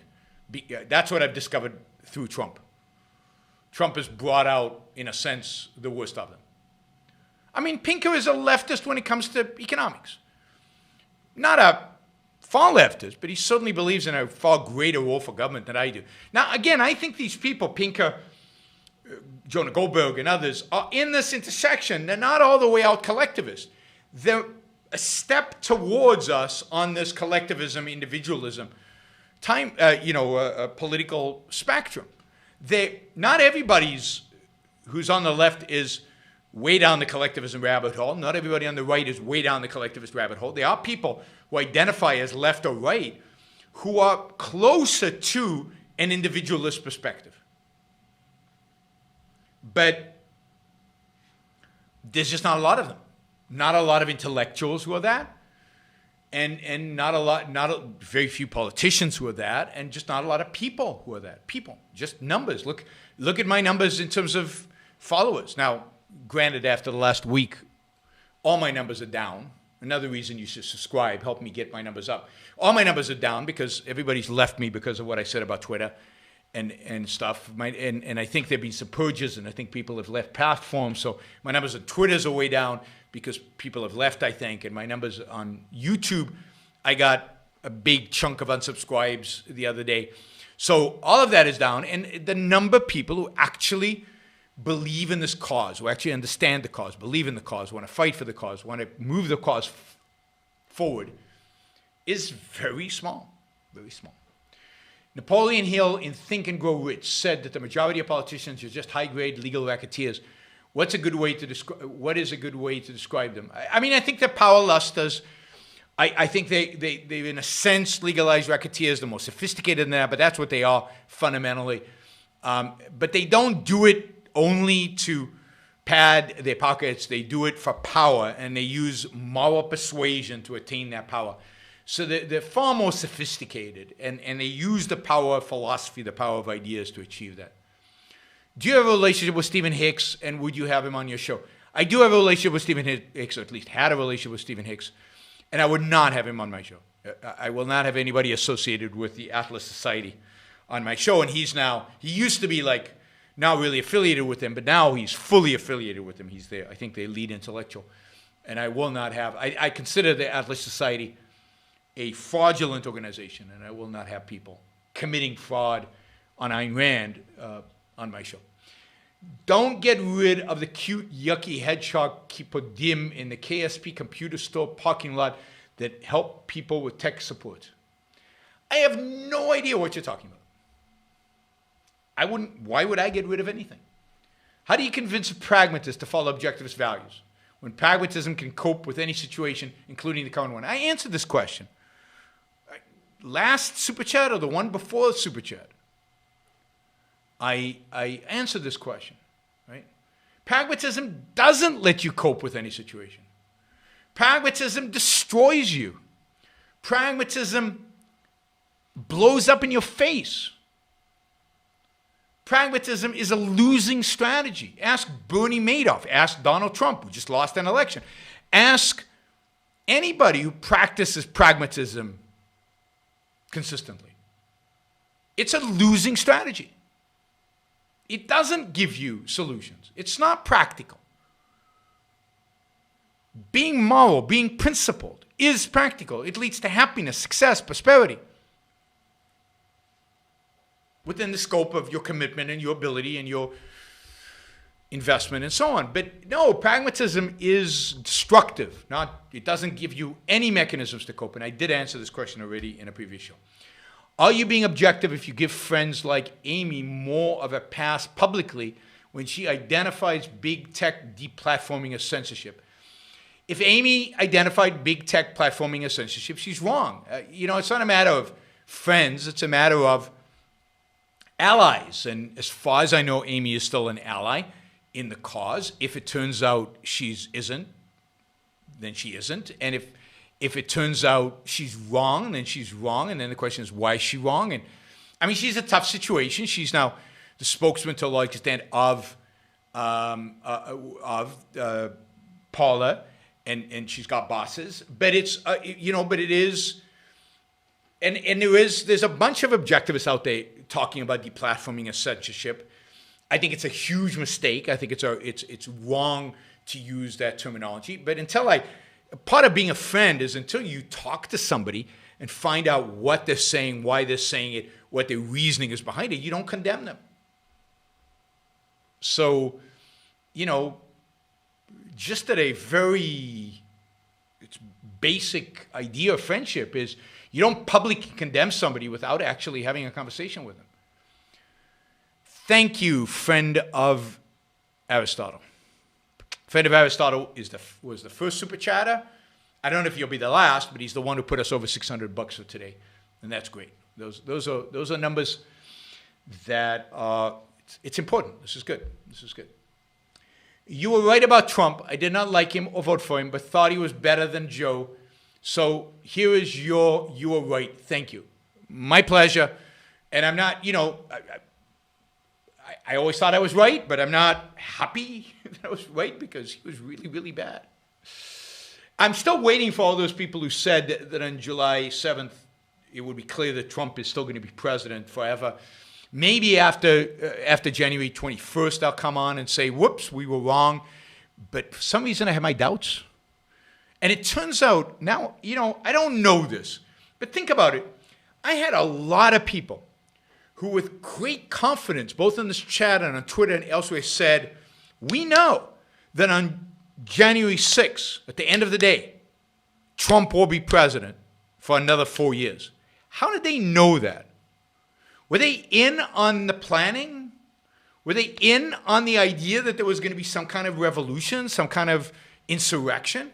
That's what I've discovered through Trump. Trump has brought out, in a sense, the worst of them. I mean, Pinker is a leftist when it comes to economics. Not a far leftist, but he certainly believes in a far greater role for government than I do. Now, again, I think these people, Pinker, Jonah Goldberg, and others, are in this intersection. They're not all the way out collectivist. They're a step towards us on this collectivism, individualism, political spectrum. Not everybody's who's on the left is way down the collectivism rabbit hole. Not everybody on the right is way down the collectivist rabbit hole. There are people who identify as left or right who are closer to an individualist perspective. But there's just not a lot of them. Not a lot of intellectuals who are that, and very few politicians who are that, and just not a lot of people who are that. People, just numbers. Look at my numbers in terms of followers. Now, granted, after the last week, all my numbers are down. Another reason you should subscribe, help me get my numbers up. All my numbers are down because everybody's left me because of what I said about Twitter and stuff. And I think there have been some purges, and I think people have left platforms. So my numbers on Twitter's are way down because people have left, I think. And my numbers on YouTube, I got a big chunk of unsubscribes the other day. So all of that is down. And the number of people who actually believe in this cause, who actually understand the cause, believe in the cause, want to fight for the cause, want to move the cause forward, is very small, very small. Napoleon Hill in Think and Grow Rich said that the majority of politicians are just high-grade legal racketeers. What is a good way to describe them? I mean, I think they're power lusters. I think they in a sense, legalized racketeers, the most sophisticated in that, but that's what they are fundamentally. But they don't do it only to pad their pockets. They do it for power, and they use moral persuasion to attain that power. So they're far more sophisticated, and they use the power of philosophy, the power of ideas to achieve that. Do you have a relationship with Stephen Hicks, and would you have him on your show? I do have a relationship with Stephen Hicks, or at least had a relationship with Stephen Hicks, and I would not have him on my show. I will not have anybody associated with the Atlas Society on my show, and he used to be not really affiliated with them, but now he's fully affiliated with them. He's there. I think they lead intellectual, and I will not have, I consider the Atlas Society a fraudulent organization, and I will not have people committing fraud on Ayn Rand on my show. Don't get rid of the cute, yucky hedgehog kipodim in the KSP computer store parking lot that help people with tech support. I have no idea what you're talking about. Why would I get rid of anything? How do you convince a pragmatist to follow objectivist values when pragmatism can cope with any situation, including the current one? I answered this question. Last Super Chat or the one before the Super Chat, I answered this question, right? Pragmatism doesn't let you cope with any situation. Pragmatism destroys you. Pragmatism blows up in your face. Pragmatism is a losing strategy. Ask Bernie Madoff. Ask Donald Trump, who just lost an election. Ask anybody who practices pragmatism consistently. It's a losing strategy. It doesn't give you solutions. It's not practical. Being moral, being principled is practical. It leads to happiness, success, prosperity, within the scope of your commitment and your ability and your investment and so on. But no, pragmatism is destructive. It doesn't give you any mechanisms to cope. And I did answer this question already in a previous show. Are you being objective if you give friends like Amy more of a pass publicly when she identifies big tech deplatforming as censorship? If Amy identified big tech platforming as censorship, she's wrong. It's not a matter of friends. It's a matter of allies. And as far as I know, Amy is still an ally in the cause. If it turns out she isn't, then she isn't. And if it turns out she's wrong, then she's wrong. And then the question is, why is she wrong? And I mean, she's a tough situation. She's now the spokesman to a large extent of Paula, and she's got bosses. But it's but it is, and there's a bunch of objectivists out there talking about deplatforming as censorship. I think it's a huge mistake. I think it's wrong to use that terminology. But part of being a friend is until you talk to somebody and find out what they're saying, why they're saying it, what their reasoning is behind it, you don't condemn them. So, just at a very basic idea of friendship is you don't publicly condemn somebody without actually having a conversation with them. Thank you, friend of Aristotle. Friend of Aristotle was the first super chatter. I don't know if he'll be the last, but he's the one who put us over $600 for today, and that's great. Those are numbers that it's important. This is good. You were right about Trump. I did not like him or vote for him, but thought he was better than Joe. So here is you were right. Thank you. My pleasure. And I'm not, I always thought I was right, but I'm not happy that I was right because he was really, really bad. I'm still waiting for all those people who said that on July 7th, it would be clear that Trump is still going to be president forever. Maybe after January 21st, I'll come on and say, whoops, we were wrong. But for some reason, I have my doubts. And it turns out, now, I don't know this, but think about it. I had a lot of people who with great confidence, both in this chat and on Twitter and elsewhere, said, we know that on January 6th, at the end of the day, Trump will be president for another 4 years. How did they know that? Were they in on the planning? Were they in on the idea that there was going to be some kind of revolution, some kind of insurrection?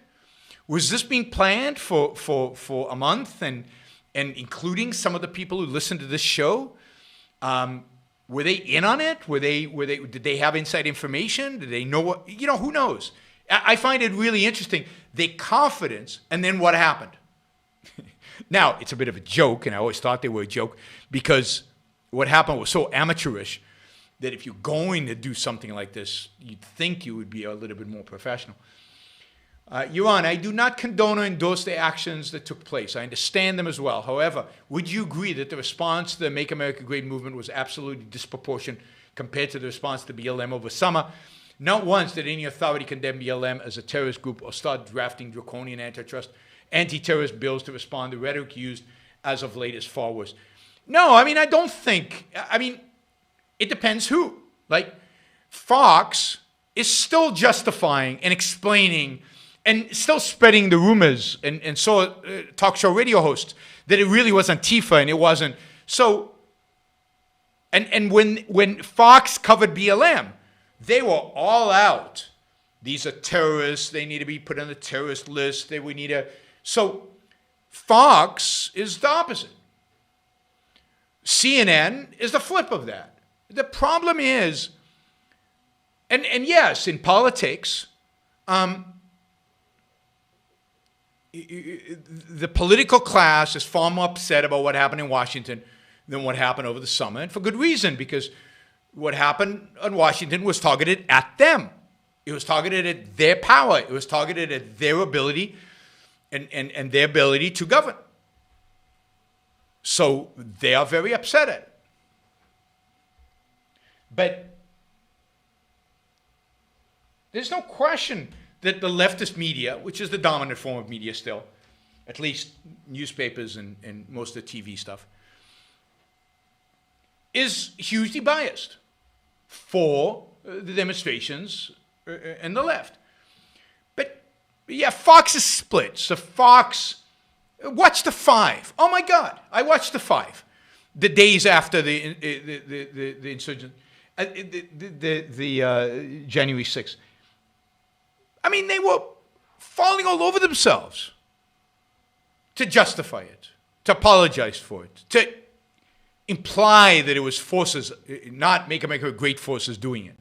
Was this being planned for a month and including some of the people who listened to this show? Were they in on it? Did they have inside information? Did they know what, who knows? I find it really interesting. Their confidence, and then what happened? Now, it's a bit of a joke, and I always thought they were a joke, because what happened was so amateurish that if you're going to do something like this, you'd think you would be a little bit more professional. Yuan, I do not condone or endorse the actions that took place. I understand them as well. However, would you agree that the response to the Make America Great movement was absolutely disproportionate compared to the response to BLM over summer? Not once did any authority condemn BLM as a terrorist group or start drafting draconian anti-terrorist bills to respond. The rhetoric used as of late is far worse. No, I don't think, it depends who. Like, Fox is still justifying and explaining and still spreading the rumors, and so talk show radio hosts, that it really was Antifa and it wasn't. So, and when Fox covered BLM, they were all out. These are terrorists. They need to be put on the terrorist list. So Fox is the opposite. CNN is the flip of that. The problem is, and yes, in politics, the political class is far more upset about what happened in Washington than what happened over the summer, and for good reason, because what happened in Washington was targeted at them. It was targeted at their power. It was targeted at their ability and their ability to govern. So they are very upset at it. But there's no question that the leftist media, which is the dominant form of media still, at least newspapers and most of the TV stuff, is hugely biased for the demonstrations and the left. But yeah, Fox is split. So Fox, watch the 5. Oh my God, I watched the 5. The days after the insurgent, January 6th. I mean, they were falling all over themselves to justify it, to apologize for it, to imply that it was forces, not Make America Great forces doing it.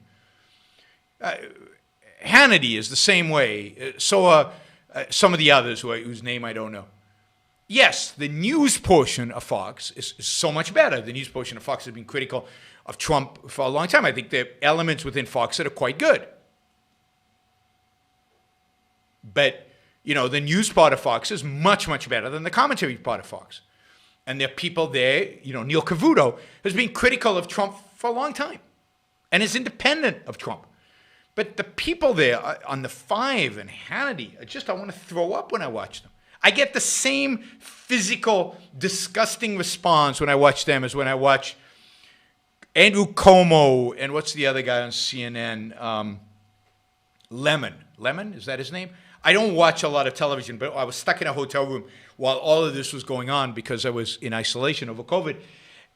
Hannity is the same way. So are some of the others whose name I don't know. Yes, the news portion of Fox is so much better. The news portion of Fox has been critical of Trump for a long time. I think there are elements within Fox that are quite good. But, you know, the news part of Fox is much, much better than the commentary part of Fox. And there are people there, you know, Neil Cavuto has been critical of Trump for a long time and is independent of Trump. But the people there on the 5 and Hannity, I want to throw up when I watch them. I get the same physical, disgusting response when I watch them as when I watch Andrew Cuomo and what's the other guy on CNN? Lemon. Lemon, is that his name? I don't watch a lot of television, but I was stuck in a hotel room while all of this was going on because I was in isolation over COVID.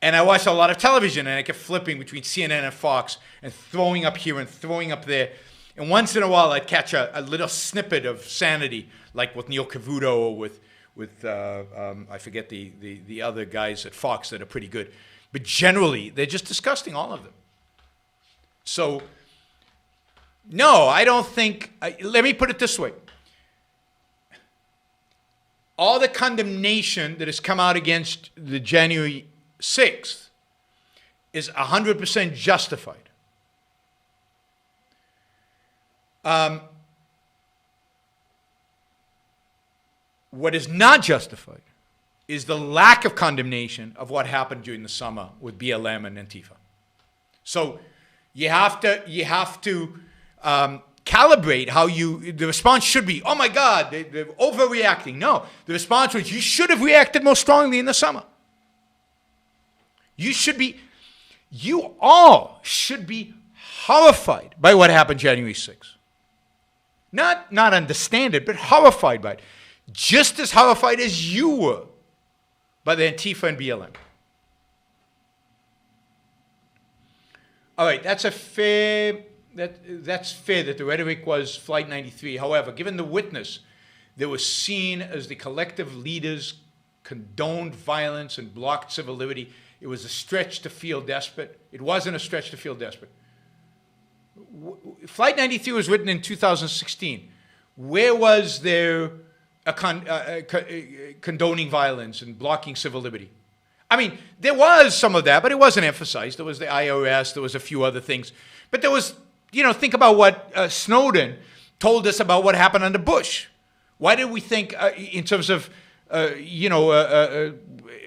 And I watched a lot of television, and I kept flipping between CNN and Fox and throwing up here and throwing up there. And once in a while, I'd catch a little snippet of sanity, like with Neil Cavuto or with I forget the other guys at Fox that are pretty good. But generally, they're just disgusting, all of them. So, no, I don't think, let me put it this way. All the condemnation that has come out against the January 6th is 100% justified. What is not justified is the lack of condemnation of what happened during the summer with BLM and Antifa. So you have to calibrate how the response should be, oh my God, they're overreacting. No, the response was, you should have reacted more strongly in the summer. You all should be horrified by what happened January 6th. Not understand it, but horrified by it. Just as horrified as you were by the Antifa and BLM. All right, that's fair that the rhetoric was Flight 93. However, given the witness that was seen as the collective leaders condoned violence and blocked civil liberty, it was a stretch to feel desperate. It wasn't a stretch to feel desperate. Flight 93 was written in 2016. Where was there condoning violence and blocking civil liberty? I mean, there was some of that, but it wasn't emphasized. There was the IRS, there was a few other things. But there was, think about what Snowden told us about what happened under Bush. Why did we think, in terms of,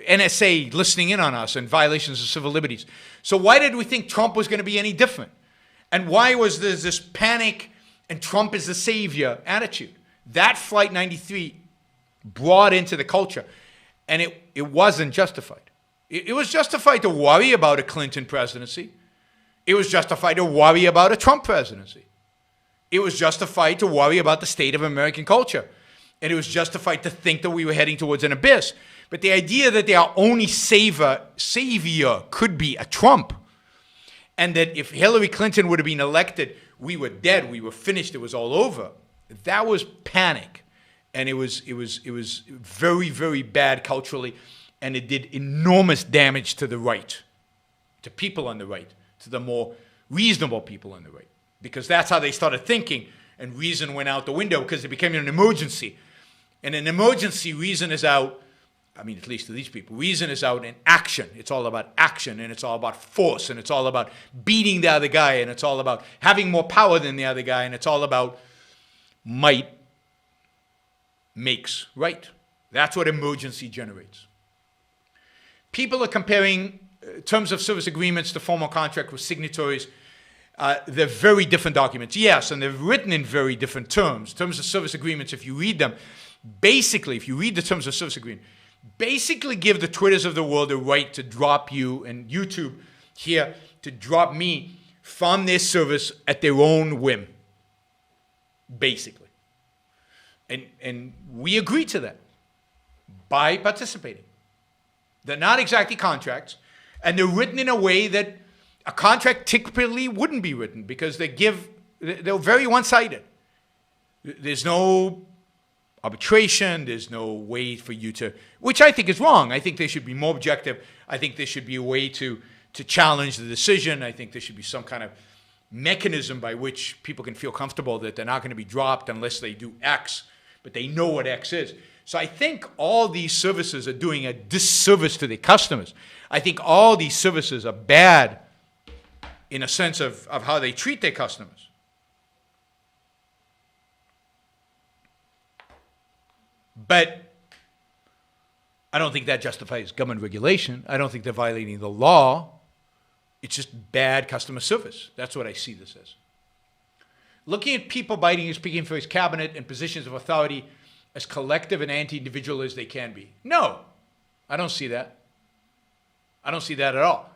NSA listening in on us and violations of civil liberties? So why did we think Trump was going to be any different? And why was there this panic and Trump is the savior attitude? That Flight 93 brought into the culture, and it wasn't justified. It was justified to worry about a Clinton presidency. It was justified to worry about a Trump presidency. It was justified to worry about the state of American culture. And it was justified to think that we were heading towards an abyss. But the idea that our only savior could be a Trump, and that if Hillary Clinton would have been elected, we were dead, we were finished, it was all over, that was panic. And it was very, very bad culturally, and it did enormous damage to the right, to people on the right, to the more reasonable people on the right. Because that's how they started thinking, and reason went out the window because it became an emergency. In an emergency, reason is out. I mean, at least to these people, reason is out in action. It's all about action, and it's all about force, and it's all about beating the other guy, and it's all about having more power than the other guy, and it's all about might makes right. That's what emergency generates. People are comparing terms of service agreements to formal contract with signatories. They're very different documents, yes, and they're written in very different terms. Terms of service agreements, if you read them, basically, if you read the terms of service agreement, basically give the Twitters of the world the right to drop you, and YouTube here to drop me from their service at their own whim, basically. And we agree to that by participating. They're not exactly contracts, and they're written in a way that a contract typically wouldn't be written, because they're very one-sided. There's no arbitration, there's no way for you to, which I think is wrong. I think they should be more objective. I think there should be a way to challenge the decision. I think there should be some kind of mechanism by which people can feel comfortable that they're not going to be dropped unless they do X, but they know what X is. So I think all these services are doing a disservice to their customers. I think all these services are bad in a sense of how they treat their customers. But I don't think that justifies government regulation. I don't think they're violating the law. It's just bad customer service. That's what I see this as. Looking at people biting and speaking for his cabinet and positions of authority as collective and anti-individual as they can be. No, I don't see that. I don't see that at all.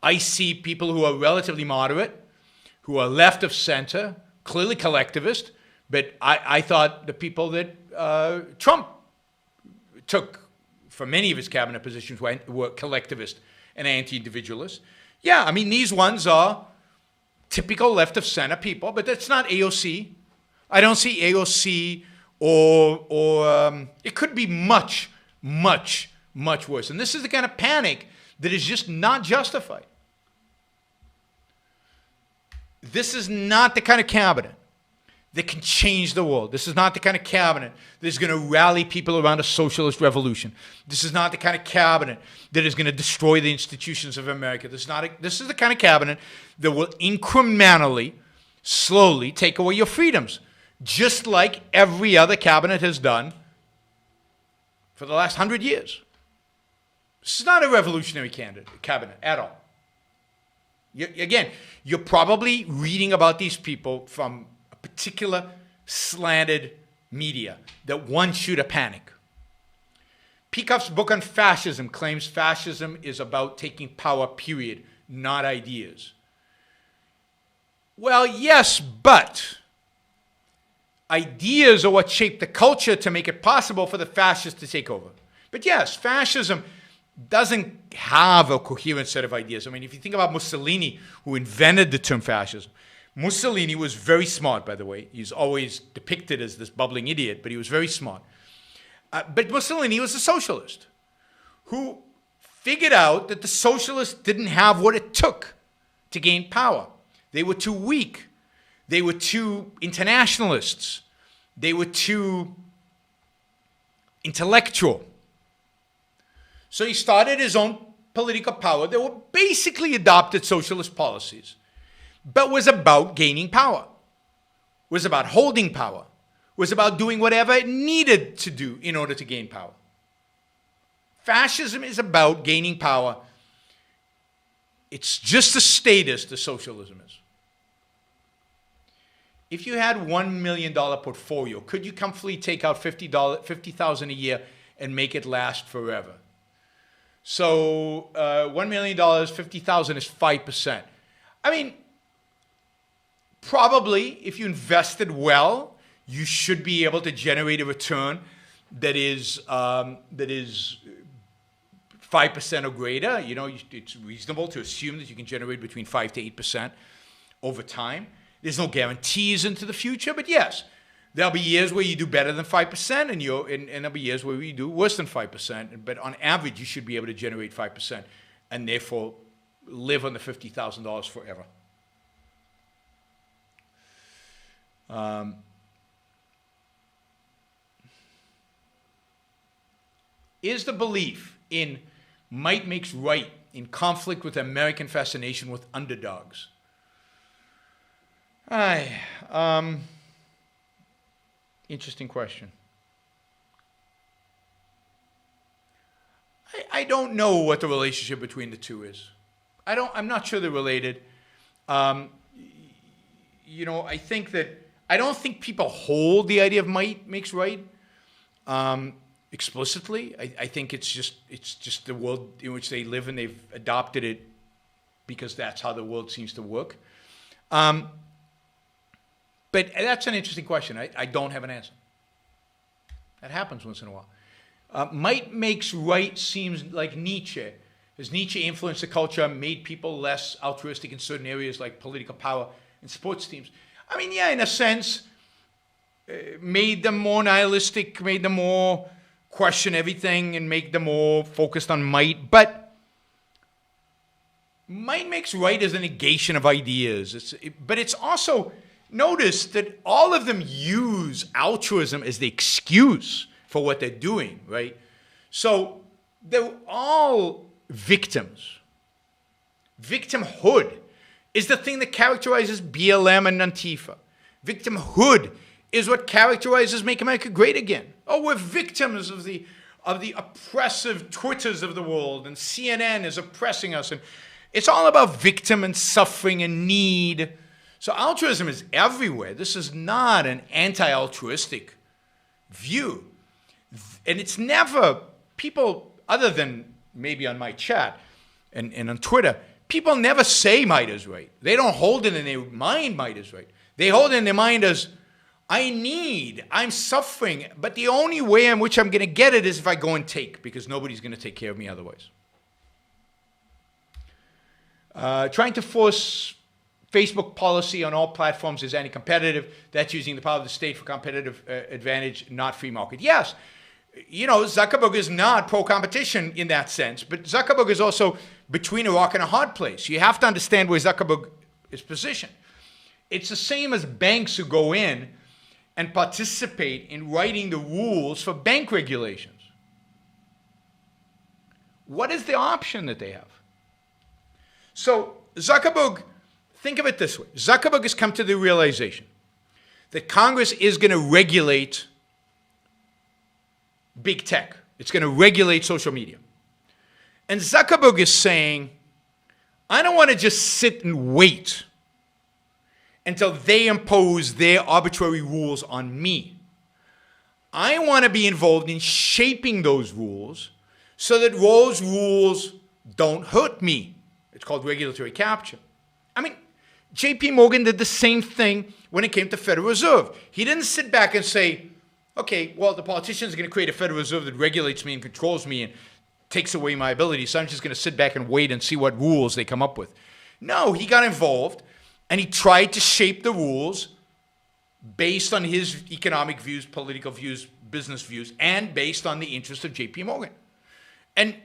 I see people who are relatively moderate, who are left of center, clearly collectivist, but I thought the people that Trump took for many of his cabinet positions were collectivist and anti-individualist. Yeah, I mean, these ones are typical left of center people, but that's not AOC. I don't see AOC or it could be much, much, much worse. And this is the kind of panic that is just not justified. This is not the kind of cabinet that can change the world. This is not the kind of cabinet that is going to rally people around a socialist revolution. This is not the kind of cabinet that is going to destroy the institutions of America. This is the kind of cabinet that will incrementally, slowly take away your freedoms, just like every other cabinet has done for the last 100 years. This is not a revolutionary cabinet at all. Again, you're probably reading about these people from a particular slanted media that wants you to panic. Peikoff's book on fascism claims fascism is about taking power, period, not ideas. Well, yes, but ideas are what shape the culture to make it possible for the fascists to take over. But yes, fascism doesn't have a coherent set of ideas. I mean, if you think about Mussolini, who invented the term fascism, Mussolini was very smart, by the way. He's always depicted as this bubbling idiot, but he was very smart. But Mussolini was a socialist who figured out that the socialists didn't have what it took to gain power. They were too weak. They were too internationalists. They were too intellectual. So he started his own political power that were basically adopted socialist policies, but was about gaining power, was about holding power, was about doing whatever it needed to do in order to gain power. Fascism is about gaining power. It's just a status that socialism is. If you had $1 million portfolio, could you comfortably take out $50,000 a year and make it last forever? So $1 million, $50,000 is 5%. I mean, probably if you invested well, you should be able to generate a return that is 5% or greater. You know, it's reasonable to assume that you can generate between 5 to 8% over time. There's no guarantees into the future, but yes, there'll be years where you do better than 5%, and there'll be years where you do worse than 5%. But on average, you should be able to generate 5%, and therefore live on the $50,000 forever. Is the belief in might makes right in conflict with American fascination with underdogs? Interesting question. I don't know what the relationship between the two is. I'm not sure they're related. I don't think people hold the idea of might makes right explicitly. I think it's just the world in which they live, and they've adopted it because that's how the world seems to work. But that's an interesting question. I don't have an answer. That happens once in a while. Might makes right seems like Nietzsche. Has Nietzsche influenced the culture, made people less altruistic in certain areas like political power and sports teams? I mean, yeah, in a sense, made them more nihilistic, made them more question everything, and make them more focused on might. But might makes right as a negation of ideas. But it's also, notice that all of them use altruism as the excuse for what they're doing, right? So they're all victims. Victimhood is the thing that characterizes BLM and Antifa. Victimhood is what characterizes Make America Great Again. Oh, we're victims of the oppressive Twitters of the world, and CNN is oppressing us, and it's all about victim and suffering and need. So altruism is everywhere. This is not an anti-altruistic view. And it's never, people, other than maybe on my chat and on Twitter, people never say might is right. They don't hold it in their mind might is right. They hold it in their mind as, I'm suffering, but the only way in which I'm going to get it is if I go and take, because nobody's going to take care of me otherwise. Trying to force Facebook policy on all platforms is anti-competitive. That's using the power of the state for competitive advantage, not free market. Yes, Zuckerberg is not pro-competition in that sense, but Zuckerberg is also between a rock and a hard place. You have to understand where Zuckerberg is positioned. It's the same as banks who go in and participate in writing the rules for bank regulations. What is the option that they have? So Zuckerberg, think of it this way. Zuckerberg has come to the realization that Congress is going to regulate big tech. It's going to regulate social media. And Zuckerberg is saying, I don't want to just sit and wait until they impose their arbitrary rules on me. I want to be involved in shaping those rules so that those rules don't hurt me. It's called regulatory capture. I mean, J.P. Morgan did the same thing when it came to Federal Reserve. He didn't sit back and say, okay, well, the politicians are going to create a Federal Reserve that regulates me and controls me and takes away my ability, so I'm just going to sit back and wait and see what rules they come up with. No, he got involved, and he tried to shape the rules based on his economic views, political views, business views, and based on the interest of J.P. Morgan. And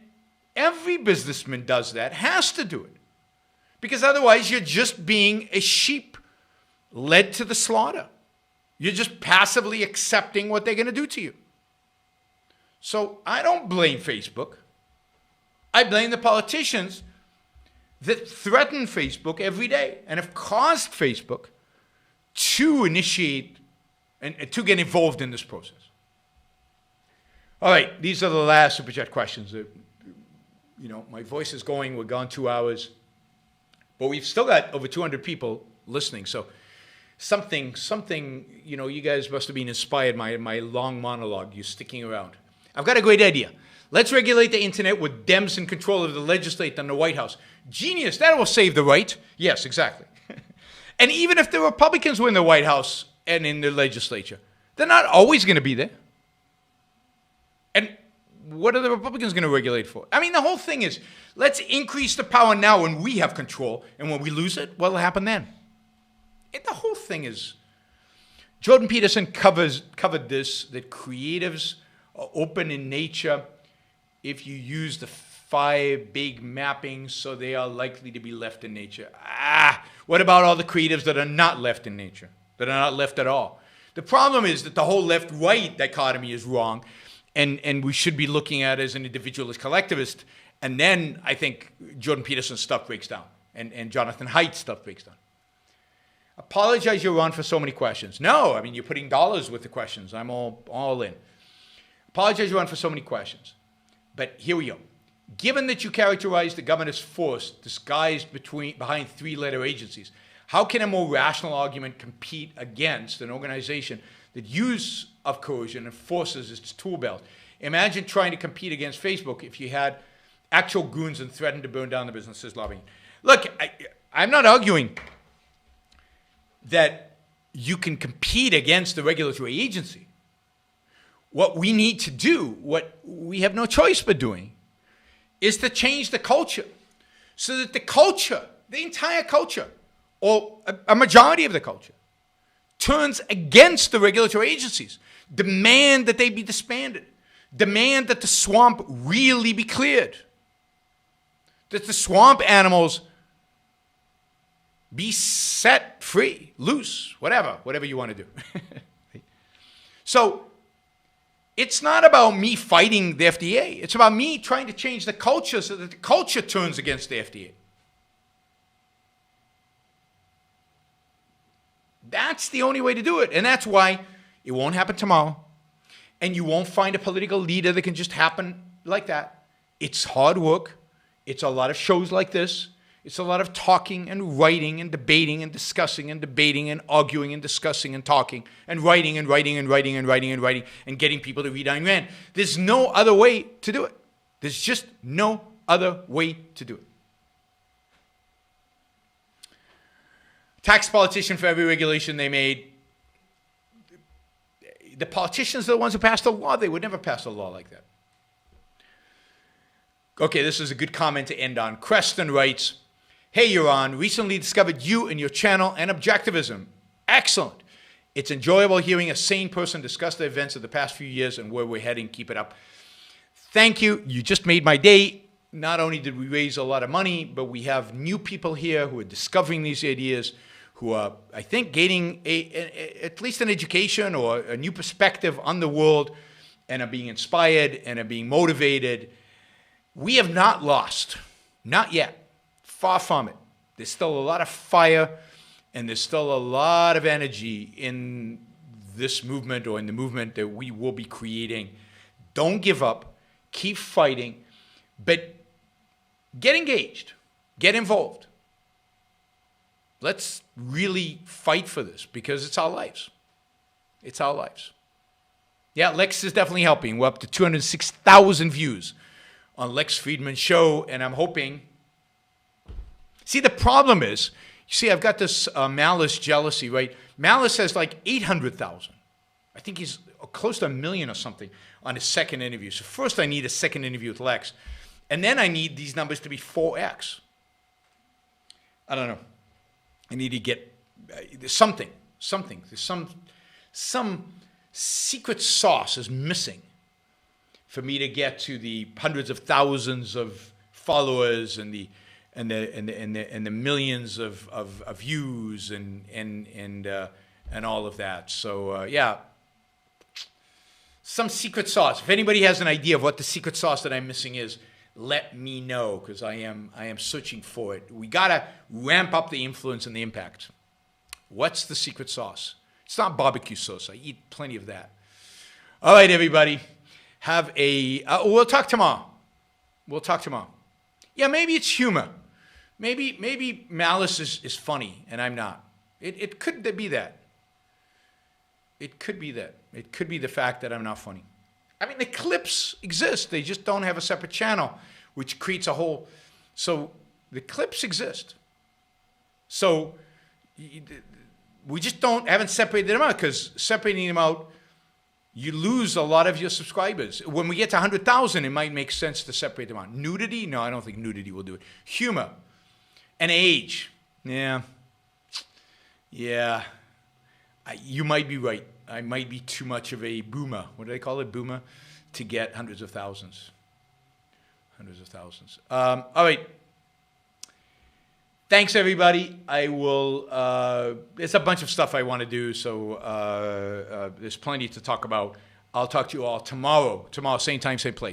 every businessman does that, has to do it. Because otherwise you're just being a sheep led to the slaughter. You're just passively accepting what they're going to do to you. So I don't blame Facebook. I blame the politicians that threaten Facebook every day and have caused Facebook to initiate and to get involved in this process. All right, these are the last Super Chat questions. My voice is going. We're gone 2 hours. But we've still got over 200 people listening. So something, you guys must have been inspired by my long monologue. You're sticking around. I've got a great idea. Let's regulate the internet with Dems in control of the legislature and the White House. Genius. That will save the right. Yes, exactly. And even if the Republicans win the White House and in the legislature, they're not always going to be there. And what are the Republicans going to regulate for? I mean, the whole thing is, let's increase the power now when we have control, and when we lose it, what will happen then? The whole thing is, Jordan Peterson covered this, that creatives are open in nature if you use the 5 big mappings, so they are likely to be left in nature. What about all the creatives that are not left in nature, that are not left at all? The problem is that the whole left-right dichotomy is wrong, and we should be looking at it as an individualist collectivist. And then I think Jordan Peterson's stuff breaks down, and Jonathan Haidt's stuff breaks down. Apologize, Yaron, for so many questions. No, I mean, you're putting dollars with the questions. I'm all in. Apologize, Yaron, for so many questions. But here we go. Given that you characterize the government as force disguised behind three-letter agencies, how can a more rational argument compete against an organization that use of coercion and forces its tool belt? Imagine trying to compete against Facebook if you had actual goons and threatened to burn down the businesses lobbying. Look, I'm not arguing that you can compete against the regulatory agency. What we need to do, what we have no choice but doing, is to change the culture so that the culture, the entire culture, or a majority of the culture, turns against the regulatory agencies. Demand that they be disbanded. Demand that the swamp really be cleared. That the swamp animals be set free, loose, whatever you want to do. So it's not about me fighting the FDA. It's about me trying to change the culture so that the culture turns against the FDA. That's the only way to do it. And that's why it won't happen tomorrow. And you won't find a political leader that can just happen like that. It's hard work. It's a lot of shows like this. It's a lot of talking and writing and debating and discussing and debating and arguing and discussing and talking and writing and writing and writing and writing and writing and getting people to read Ayn Rand. There's no other way to do it. There's just no other way to do it. Tax politician for every regulation they made. The politicians are the ones who passed the law. They would never pass a law like that. Okay, this is a good comment to end on. Creston writes, "Hey, Yaron, recently discovered you and your channel and Objectivism. Excellent. It's enjoyable hearing a sane person discuss the events of the past few years and where we're heading. Keep it up." Thank you. You just made my day. Not only did we raise a lot of money, but we have new people here who are discovering these ideas, who are, I think, gaining at least an education or a new perspective on the world and are being inspired and are being motivated. We have not lost. Not yet. Far from it. There's still a lot of fire and there's still a lot of energy in this movement or in the movement that we will be creating. Don't give up. Keep fighting. But get engaged. Get involved. Let's really fight for this because it's our lives. It's our lives. Yeah, Lex is definitely helping. We're up to 206,000 views on Lex Friedman's show, and I'm hoping... See, the problem is, you see, I've got this Malice jealousy, right? Malice has like 800,000. I think he's close to 1 million or something on his second interview. So first I need a second interview with Lex, and then I need these numbers to be 4x. I don't know. I need to get something. There's some secret sauce is missing for me to get to the hundreds of thousands of followers and the millions of views and all of that. So yeah, some secret sauce. If anybody has an idea of what the secret sauce that I'm missing is, let me know, because I am searching for it. We gotta ramp up the influence and the impact. What's the secret sauce? It's not barbecue sauce. I eat plenty of that. All right, everybody. Have a... we'll talk tomorrow. Yeah, maybe it's humor. Maybe Malice is funny, and I'm not. It could be that. It could be that. It could be the fact that I'm not funny. I mean, the clips exist. They just don't have a separate channel, which creates a whole... So the clips exist. So we just haven't separated them out, because separating them out, you lose a lot of your subscribers. When we get to 100,000, it might make sense to separate them out. Nudity? No, I don't think nudity will do it. Humor. And age. Yeah. You might be right. I might be too much of a boomer. What do they call it? Boomer? To get hundreds of thousands. All right. Thanks, everybody. I will... there's a bunch of stuff I want to do, so there's plenty to talk about. I'll talk to you all tomorrow. Tomorrow, same time, same place.